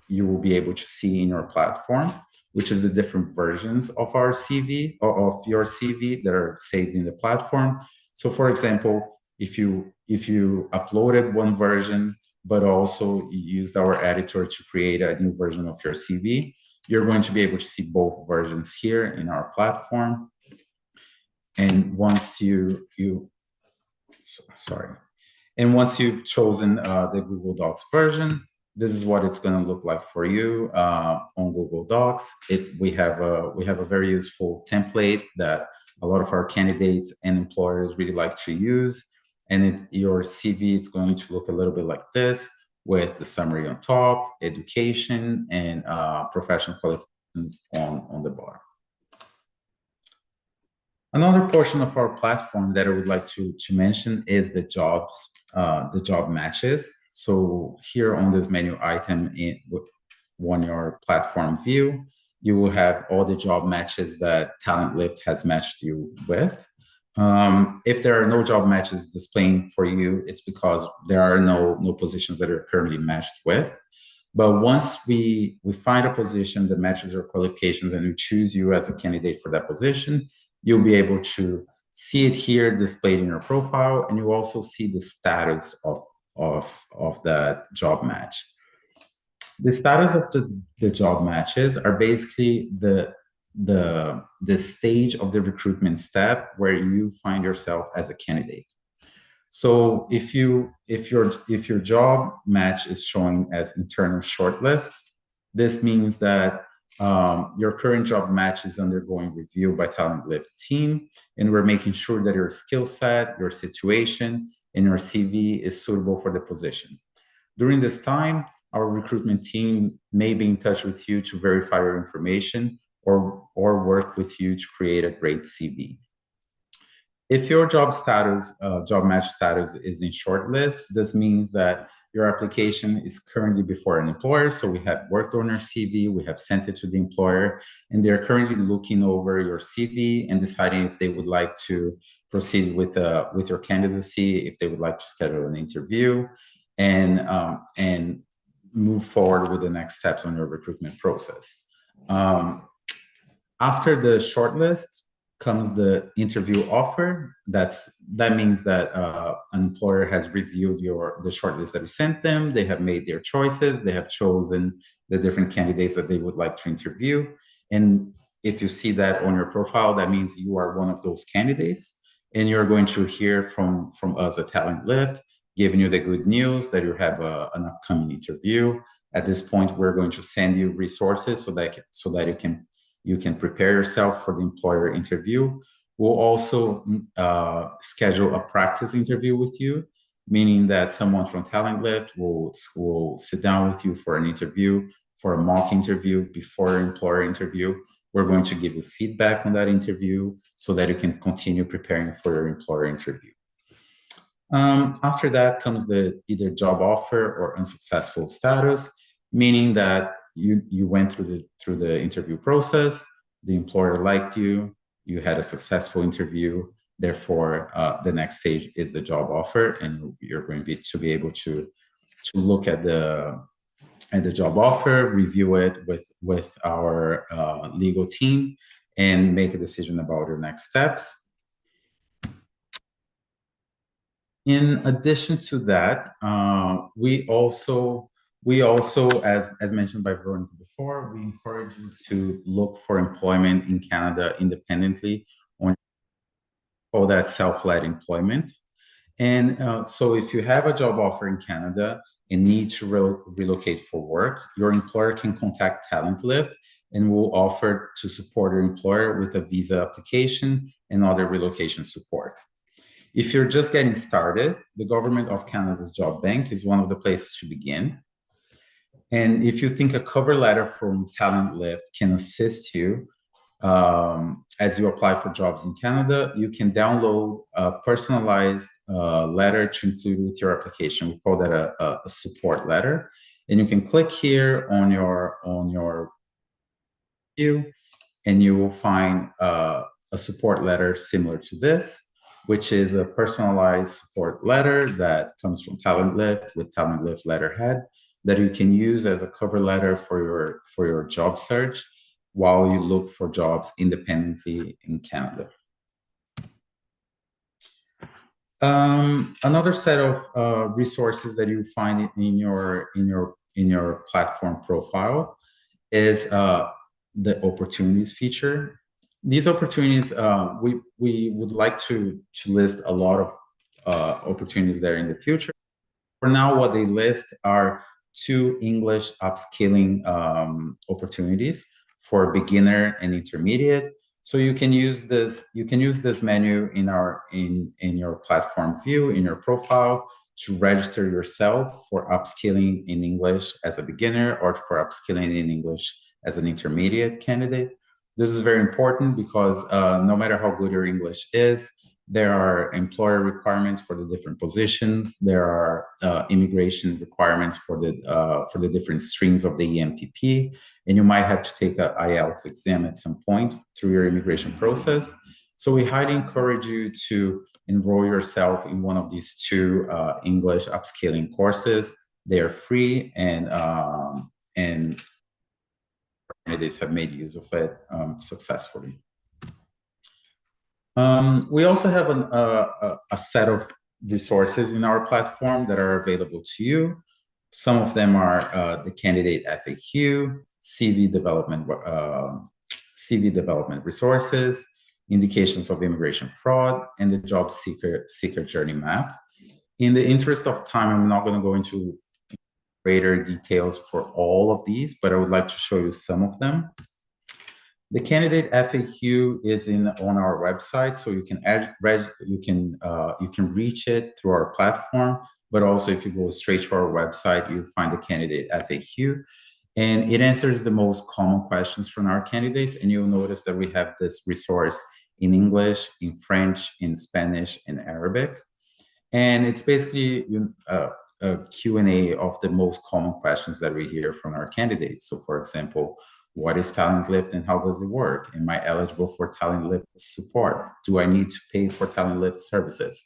you will be able to see in your platform, which is the different versions of our CV or of your CV that are saved in the platform. So for example, if you uploaded one version, but also you used our editor to create a new version of your CV, you're going to be able to see both versions here in our platform. And once and once you've chosen the Google Docs version, this is what it's going to look like for you on Google Docs. We have a very useful template that a lot of our candidates and employers really like to use. And your CV is going to look a little bit like this, with the summary on top, education, and professional qualifications on the bottom. Another portion of our platform that I would like to mention is the job matches. So here on this menu item on your platform view, you will have all the job matches that TalentLift has matched you with. If there are no job matches displaying for you, it's because there are no positions that are currently matched with. But once we find a position that matches your qualifications and we choose you as a candidate for that position, you'll be able to see it here displayed in your profile, and you also see the status of that job match. The status of the job matches are basically the stage of the recruitment step where you find yourself as a candidate. So if your job match is showing as internal shortlist, this means that your current job match is undergoing review by TalentLift team, and we're making sure that your skill set, your situation, and your CV is suitable for the position. During this time, our recruitment team may be in touch with you to verify your information or work with you to create a great CV. If your job match status is in shortlist, this means that your application is currently before an employer. So we have worked on your CV, we have sent it to the employer, and they're currently looking over your CV and deciding if they would like to proceed with your candidacy, if they would like to schedule an interview, and move forward with the next steps on your recruitment process. After the shortlist comes the interview offer. That means that an employer has reviewed the shortlist that we sent them. They have made their choices. They have chosen the different candidates that they would like to interview. And if you see that on your profile, that means you are one of those candidates. And you're going to hear from us at TalentLift, giving you the good news that you have an upcoming interview. At this point, we're going to send you resources so that you can prepare yourself for the employer interview. We'll also schedule a practice interview with you, meaning that someone from TalentLift will sit down with you for an interview, for a mock interview before an employer interview. We're going to give you feedback on that interview so that you can continue preparing for your employer interview. After that comes the either job offer or unsuccessful status, meaning that you went through the interview process, the employer liked you, you had a successful interview, therefore the next stage is the job offer, and you're going to be able to look at the job offer, review it with our legal team, and make a decision about your next steps. In addition to that, we also, as mentioned by Veronica before, we encourage you to look for employment in Canada independently, on all that self-led employment. And so if you have a job offer in Canada and need to relocate for work, your employer can contact TalentLift and will offer to support your employer with a visa application and other relocation support. If you're just getting started, the Government of Canada's Job Bank is one of the places to begin. And if you think a cover letter from TalentLift can assist you as you apply for jobs in Canada, you can download a personalized letter to include with your application. We call that a support letter. And you can click here on your view, and you will find a support letter similar to this, which is a personalized support letter that comes from TalentLift with TalentLift letterhead that you can use as a cover letter for your job search while you look for jobs independently in Canada. Another set of resources that you find in your platform profile is the opportunities feature. These opportunities, we would like to list a lot of opportunities there in the future. For now, what they list are 2 English upskilling opportunities for beginner and intermediate. So you can use this menu in your platform view, in your profile, to register yourself for upskilling in English as a beginner or for upskilling in English as an intermediate candidate. This is very important because no matter how good your English is, there are employer requirements for the different positions. There are immigration requirements for the different streams of the EMPP, and you might have to take an IELTS exam at some point through your immigration process. So we highly encourage you to enroll yourself in one of these 2 English upskilling courses. They are free, and candidates have made use of it successfully. We also have a set of resources in our platform that are available to you. Some of them are the candidate FAQ, CV development resources, indications of immigration fraud, and the job seeker journey map. In the interest of time, I'm not going to go into greater details for all of these, but I would like to show you some of them. The candidate FAQ is on our website, so you can reach it through our platform. But also, if you go straight to our website, you'll find the candidate FAQ, and it answers the most common questions from our candidates. And you'll notice that we have this resource in English, in French, in Spanish, and Arabic, and it's basically a Q&A of the most common questions that we hear from our candidates. So, for example, what is TalentLift and how does it work? Am I eligible for TalentLift support? Do I need to pay for TalentLift services?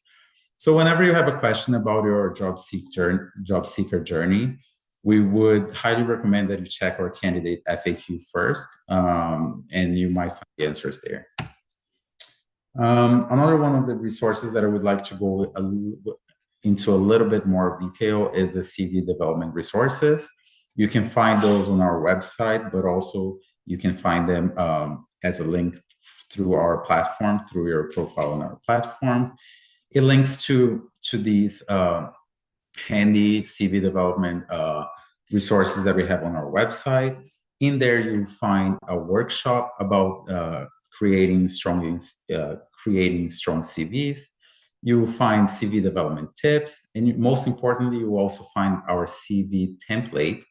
So whenever you have a question about your job seeker journey, we would highly recommend that you check our candidate FAQ first, and you might find the answers there. Another one of the resources that I would like to go into a little bit more detail is the CV development resources. You can find those on our website, but also you can find them as a link through our platform, through your profile on our platform. It links to these handy CV development resources that we have on our website. In there, you'll find a workshop about creating strong CVs. You will find CV development tips, and most importantly, you will also find our CV template,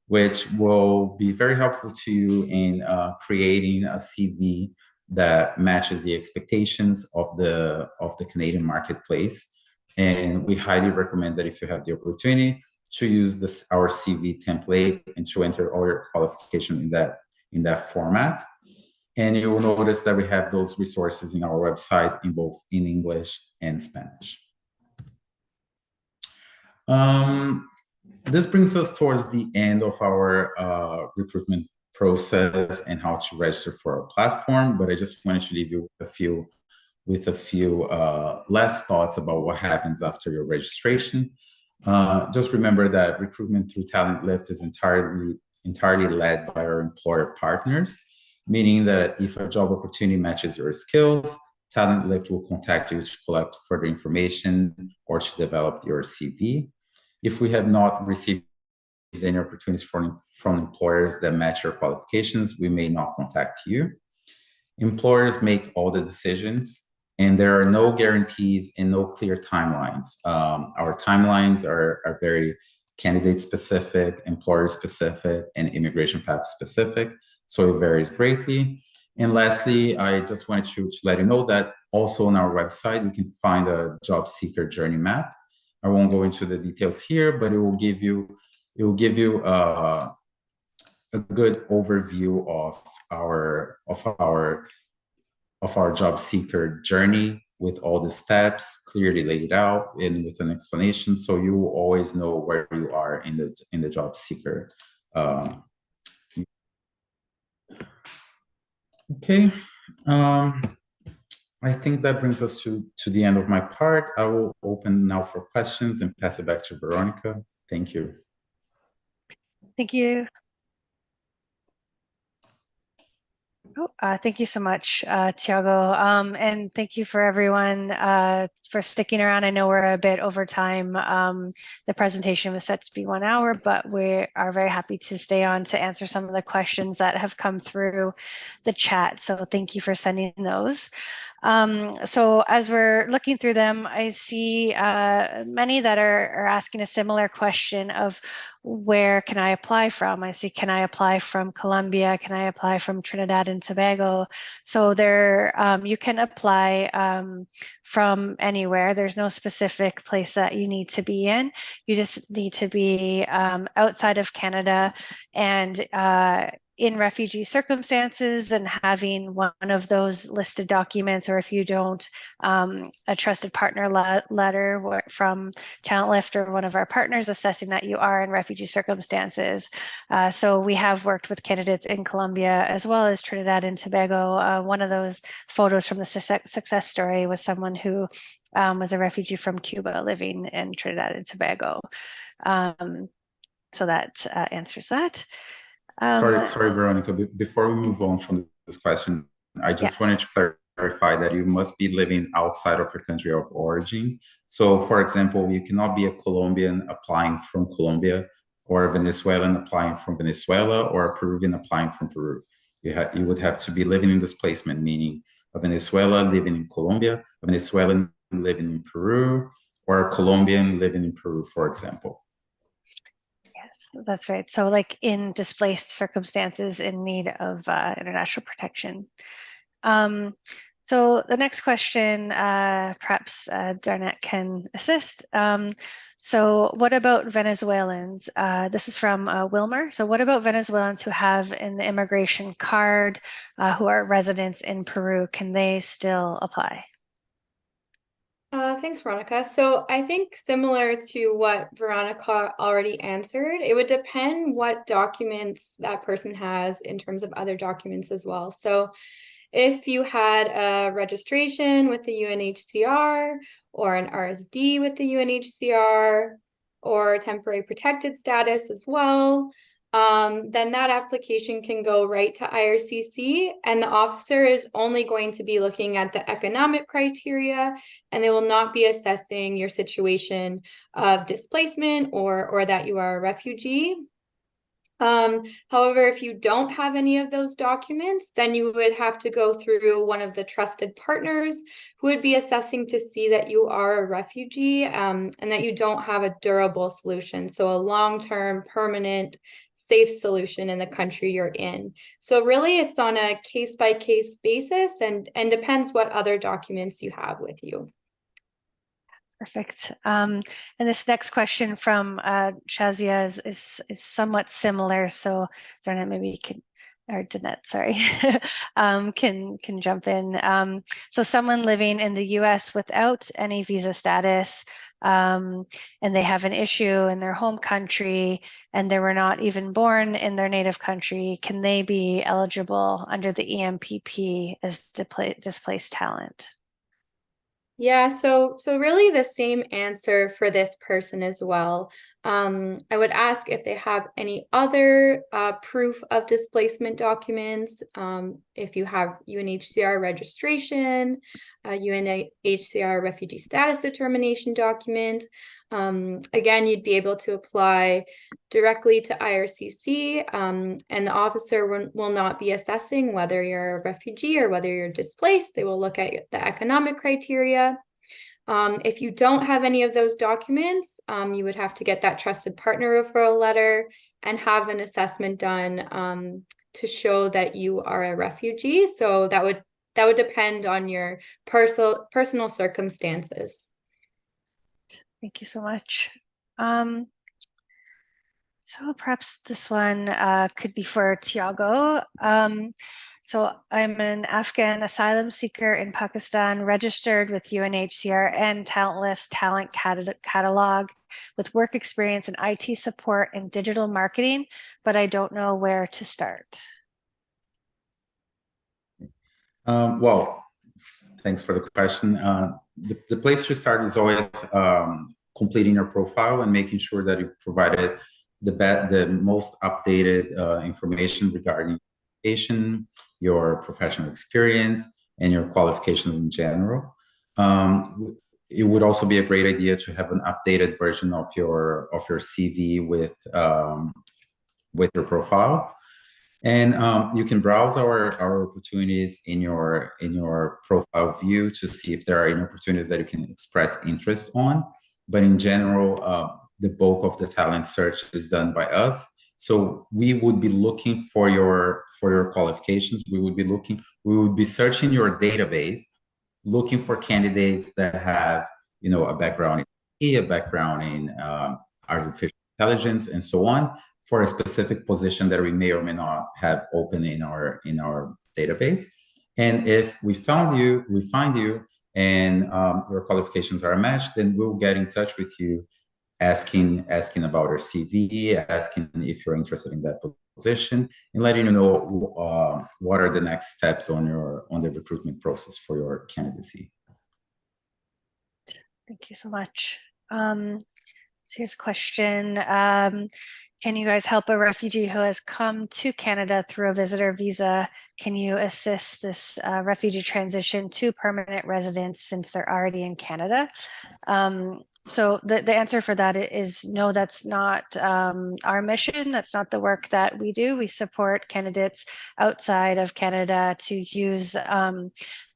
which will be very helpful to you in creating a CV that matches the expectations of the Canadian marketplace. And we highly recommend that if you have the opportunity to use our CV template and to enter all your qualification in that format. And you will notice that we have those resources in our website in both in English and Spanish. This brings us towards the end of our recruitment process and how to register for our platform. But I just wanted to leave you with a few last thoughts about what happens after your registration. Just remember that recruitment through TalentLift is entirely led by our employer partners, meaning that if a job opportunity matches your skills, TalentLift will contact you to collect further information or to develop your CV. If we have not received any opportunities from employers that match your qualifications, we may not contact you. Employers make all the decisions, and there are no guarantees and no clear timelines. Our timelines are very candidate specific, employer specific, and immigration path specific. So it varies greatly. And lastly, I just wanted to let you know that also on our website, you can find a job seeker journey map. I won't go into the details here, but it will give you a good overview of our job seeker journey, with all the steps clearly laid out and with an explanation, so you will always know where you are in the job seeker. Okay, I think that brings us to the end of my part. I will open now for questions and pass it back to Veronica. Thank you. Thank you. Thank you so much, Tiago. And thank you for everyone for sticking around. I know we're a bit over time. The presentation was set to be 1 hour, but we are very happy to stay on to answer some of the questions that have come through the chat. So thank you for sending those. So as we're looking through them, I see many that are asking a similar question of where can I apply from? I see, can I apply from Colombia? Can I apply from Trinidad and Tobago? So there, you can apply from anywhere. There's no specific place that you need to be in. You just need to be outside of Canada and in refugee circumstances and having one of those listed documents, or if you don't, a trusted partner letter from TalentLift or one of our partners assessing that you are in refugee circumstances. So we have worked with candidates in Colombia as well as Trinidad and Tobago. One of those photos from the success story was someone who was a refugee from Cuba living in Trinidad and Tobago. So that answers that. Sorry, Veronica. Before we move on from this question, I just wanted to clarify that you must be living outside of your country of origin. So, for example, you cannot be a Colombian applying from Colombia, or a Venezuelan applying from Venezuela, or a Peruvian applying from Peru. You would have to be living in displacement, meaning a Venezuelan living in Colombia, a Venezuelan living in Peru, or a Colombian living in Peru, for example. Yes, that's right. So like in displaced circumstances in need of international protection. So the next question, perhaps Darnett can assist. So what about Venezuelans? This is from Wilmer. So what about Venezuelans who have an immigration card, who are residents in Peru? Can they still apply? Thanks, Veronica. So I think similar to what Veronica already answered, it would depend what documents that person has in terms of other documents as well. So if you had a registration with the UNHCR or an RSD with the UNHCR or temporary protected status as well, then that application can go right to IRCC, and the officer is only going to be looking at the economic criteria, and they will not be assessing your situation of displacement or that you are a refugee. However, if you don't have any of those documents, then you would have to go through one of the trusted partners who would be assessing to see that you are a refugee and that you don't have a durable solution. So a long-term, permanent, safe solution in the country you're in. So really it's on a case-by-case basis and depends what other documents you have with you. Perfect. And this next question from Shazia is somewhat similar. So Darnett, maybe you can, or Danette, sorry, can jump in. So someone living in the US without any visa status, and they have an issue in their home country, and they were not even born in their native country, can they be eligible under the EMPP as displaced talent? Yeah, so really the same answer for this person as well. I would ask if they have any other proof of displacement documents, if you have UNHCR registration, UNHCR refugee status determination document. Again, you'd be able to apply directly to IRCC, and the officer will not be assessing whether you're a refugee or whether you're displaced. They will look at the economic criteria. If you don't have any of those documents, you would have to get that trusted partner referral letter and have an assessment done to show that you are a refugee. So that would depend on your personal circumstances. Thank you so much. So perhaps this one could be for Tiago. So I'm an Afghan asylum seeker in Pakistan, registered with UNHCR and TalentLift's talent catalog with work experience in IT support and digital marketing, but I don't know where to start. Well, thanks for the question. The place to start is always completing your profile and making sure that you provided the most updated information regarding education, your professional experience, and your qualifications in general. It would also be a great idea to have an updated version of your CV with your profile. And you can browse our opportunities in your profile view to see if there are any opportunities that you can express interest on. But in general, the bulk of the talent search is done by us. So we would be looking for your qualifications. We would be searching your database, looking for candidates that have, you know, a background in artificial intelligence and so on, for a specific position that we may or may not have open in our database. And if we find you and your qualifications are matched, then we'll get in touch with you, asking about your CV, asking if you're interested in that position, and letting you know what are the next steps on the recruitment process for your candidacy. Thank you so much. So here's a question. Can you guys help a refugee who has come to Canada through a visitor visa? Can you assist this refugee transition to permanent residence since they're already in Canada? So the answer for that is no, that's not our mission. That's not the work that we do. We support candidates outside of Canada to use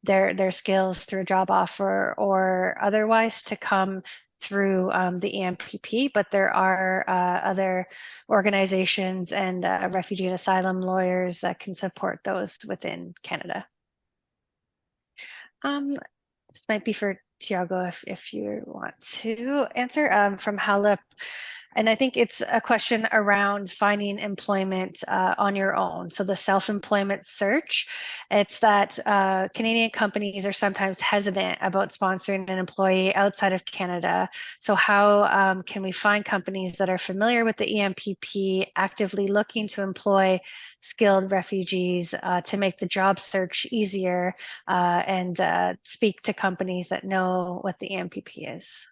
their skills through a job offer or otherwise to come through the EMPP, but there are other organizations and refugee and asylum lawyers that can support those within Canada. This might be for Tiago if you want to answer, from Halep. And I think it's a question around finding employment on your own. So the self-employment search, it's that Canadian companies are sometimes hesitant about sponsoring an employee outside of Canada. So how can we find companies that are familiar with the EMPP, actively looking to employ skilled refugees to make the job search easier and speak to companies that know what the EMPP is?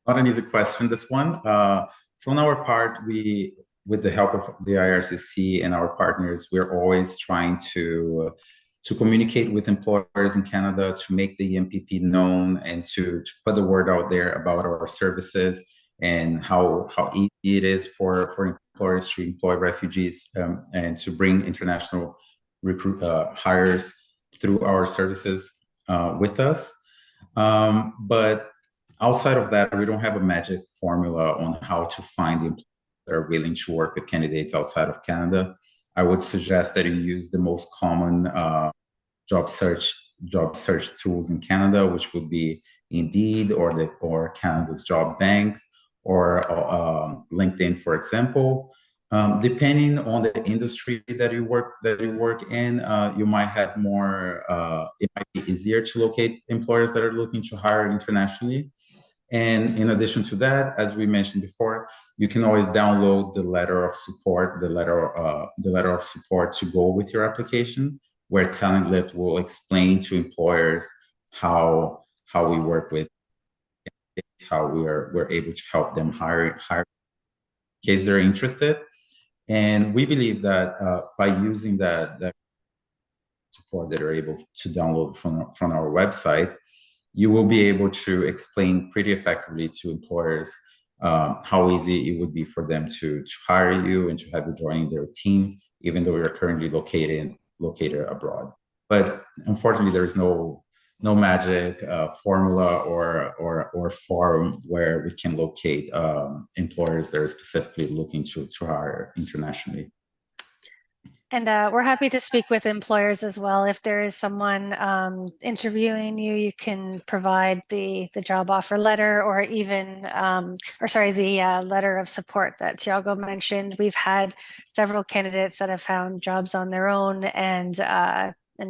Not an easy question, this one. From our part, with the help of the IRCC and our partners, we're always trying to communicate with employers in Canada, to make the EMPP known and to put the word out there about our services and how easy it is for employers to employ refugees and to bring international hires through our services with us. But outside of that, we don't have a magic formula on how to find the employers that are willing to work with candidates outside of Canada. I would suggest that you use the most common job search tools in Canada, which would be Indeed or Canada's job banks or LinkedIn, for example. Depending on the industry that you work in, you might have more. It might be easier to locate employers that are looking to hire internationally. And in addition to that, as we mentioned before, you can always download the letter of support, the letter of support to go with your application, where TalentLift will explain to employers how we work with, how we're able to help them hire in case they're interested. And we believe that by using that support that you're able to download from our website, you will be able to explain pretty effectively to employers how easy it would be for them to hire you and to have you joining their team, even though you're currently located abroad. But unfortunately, there is no no magic formula or forum where we can locate employers that are specifically looking to hire internationally. And we're happy to speak with employers as well. If there is someone interviewing you, you can provide the job offer letter, or even, the letter of support that Tiago mentioned. We've had several candidates that have found jobs on their own, and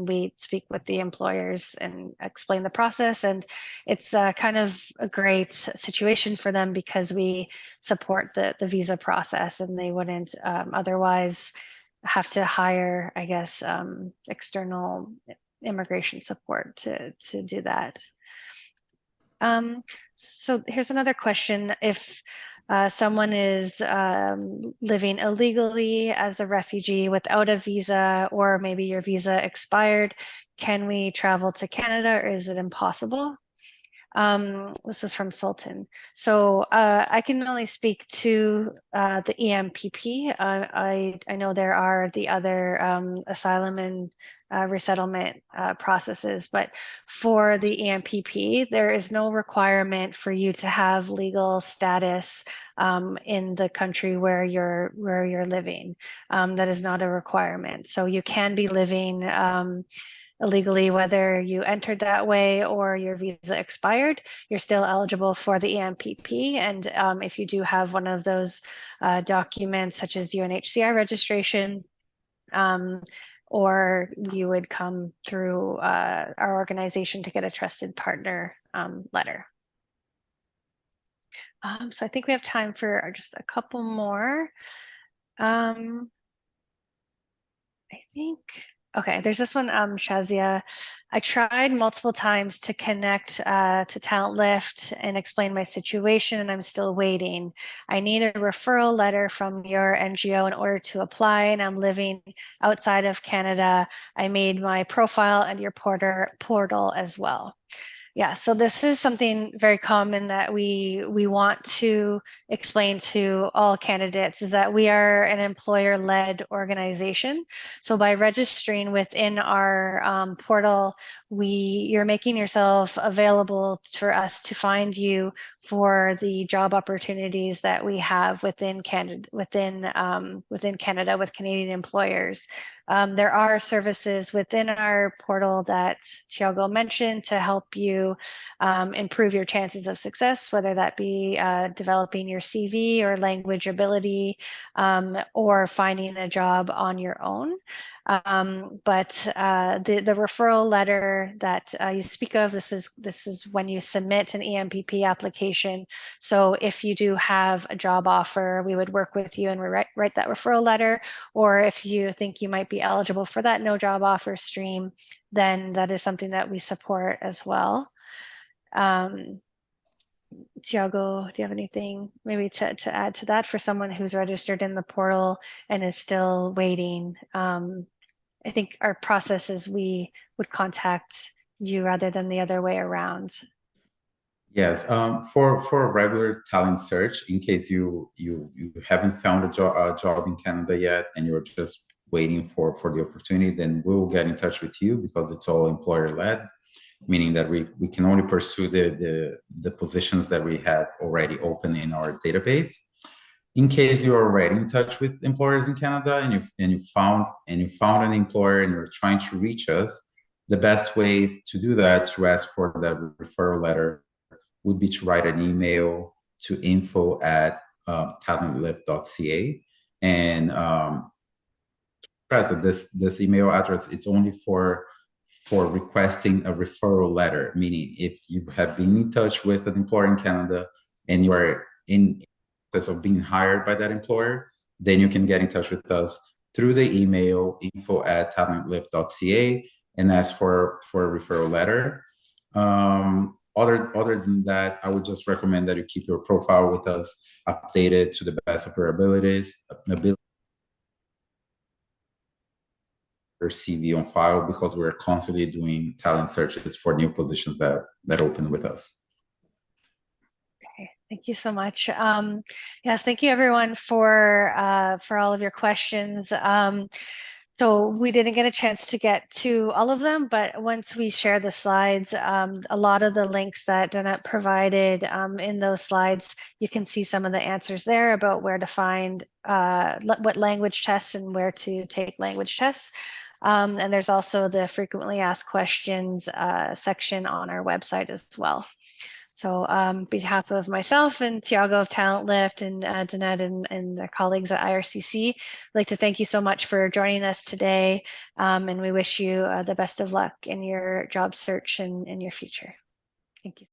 we speak with the employers and explain the process. And it's kind of a great situation for them because we support the visa process, and they wouldn't otherwise have to hire, I guess, external immigration support to do that. So here's another question. If someone is living illegally as a refugee without a visa, or maybe your visa expired, can we travel to Canada, or is it impossible? This is from Sultan. So I can only speak to the EMPP. I know there are the other asylum and resettlement processes, but for the EMPP, there is no requirement for you to have legal status in the country where you're living. That is not a requirement. So you can be living illegally, whether you entered that way or your visa expired, you're still eligible for the EMPP. And if you do have one of those documents, such as UNHCR registration, or you would come through our organization to get a trusted partner letter. So I think we have time for just a couple more. I think. Okay, there's this one, Shazia. I tried multiple times to connect to TalentLift and explain my situation, and I'm still waiting. I need a referral letter from your NGO in order to apply, and I'm living outside of Canada. I made my profile and your portal as well. Yeah, so this is something very common that we want to explain to all candidates, is that we are an employer-led organization. So by registering within our portal, you're making yourself available for us to find you for the job opportunities that we have within Canada with Canadian employers. There are services within our portal that Tiago mentioned to help you improve your chances of success, whether that be developing your CV or language ability, or finding a job on your own. But the referral letter that you speak of, this is when you submit an EMPP application. So if you do have a job offer, we would work with you and write that referral letter. Or if you think you might be eligible for that no job offer stream, then that is something that we support as well. Tiago, do you have anything maybe to add to that for someone who's registered in the portal and is still waiting? I think our process is we would contact you rather than the other way around. Yes, for a regular talent search, in case you haven't found a job in Canada yet and you're just waiting for the opportunity, then we'll get in touch with you, because it's all employer-led, meaning that we can only pursue the positions that we have already open in our database. In case you're already in touch with employers in Canada and you found an employer and you're trying to reach us, the best way to do that, to ask for that referral letter, would be to write an email to info@talentlift.ca, and stress that this email address is only for requesting a referral letter, meaning if you have been in touch with an employer in Canada and you are in process of being hired by that employer, then you can get in touch with us through the email info@talentlift.ca and ask for a referral letter. Other than that, I would just recommend that you keep your profile with us updated to the best of your abilities, your CV on file, because we're constantly doing talent searches for new positions that open with us. Okay, thank you so much. Yes, thank you everyone for all of your questions. So we didn't get a chance to get to all of them, but once we share the slides, a lot of the links that Danette provided in those slides, you can see some of the answers there about where to find what language tests and where to take language tests. And there's also the frequently asked questions section on our website as well. So on behalf of myself and Tiago of TalentLift and Danette and their colleagues at IRCC, I'd like to thank you so much for joining us today. And we wish you the best of luck in your job search and in your future. Thank you.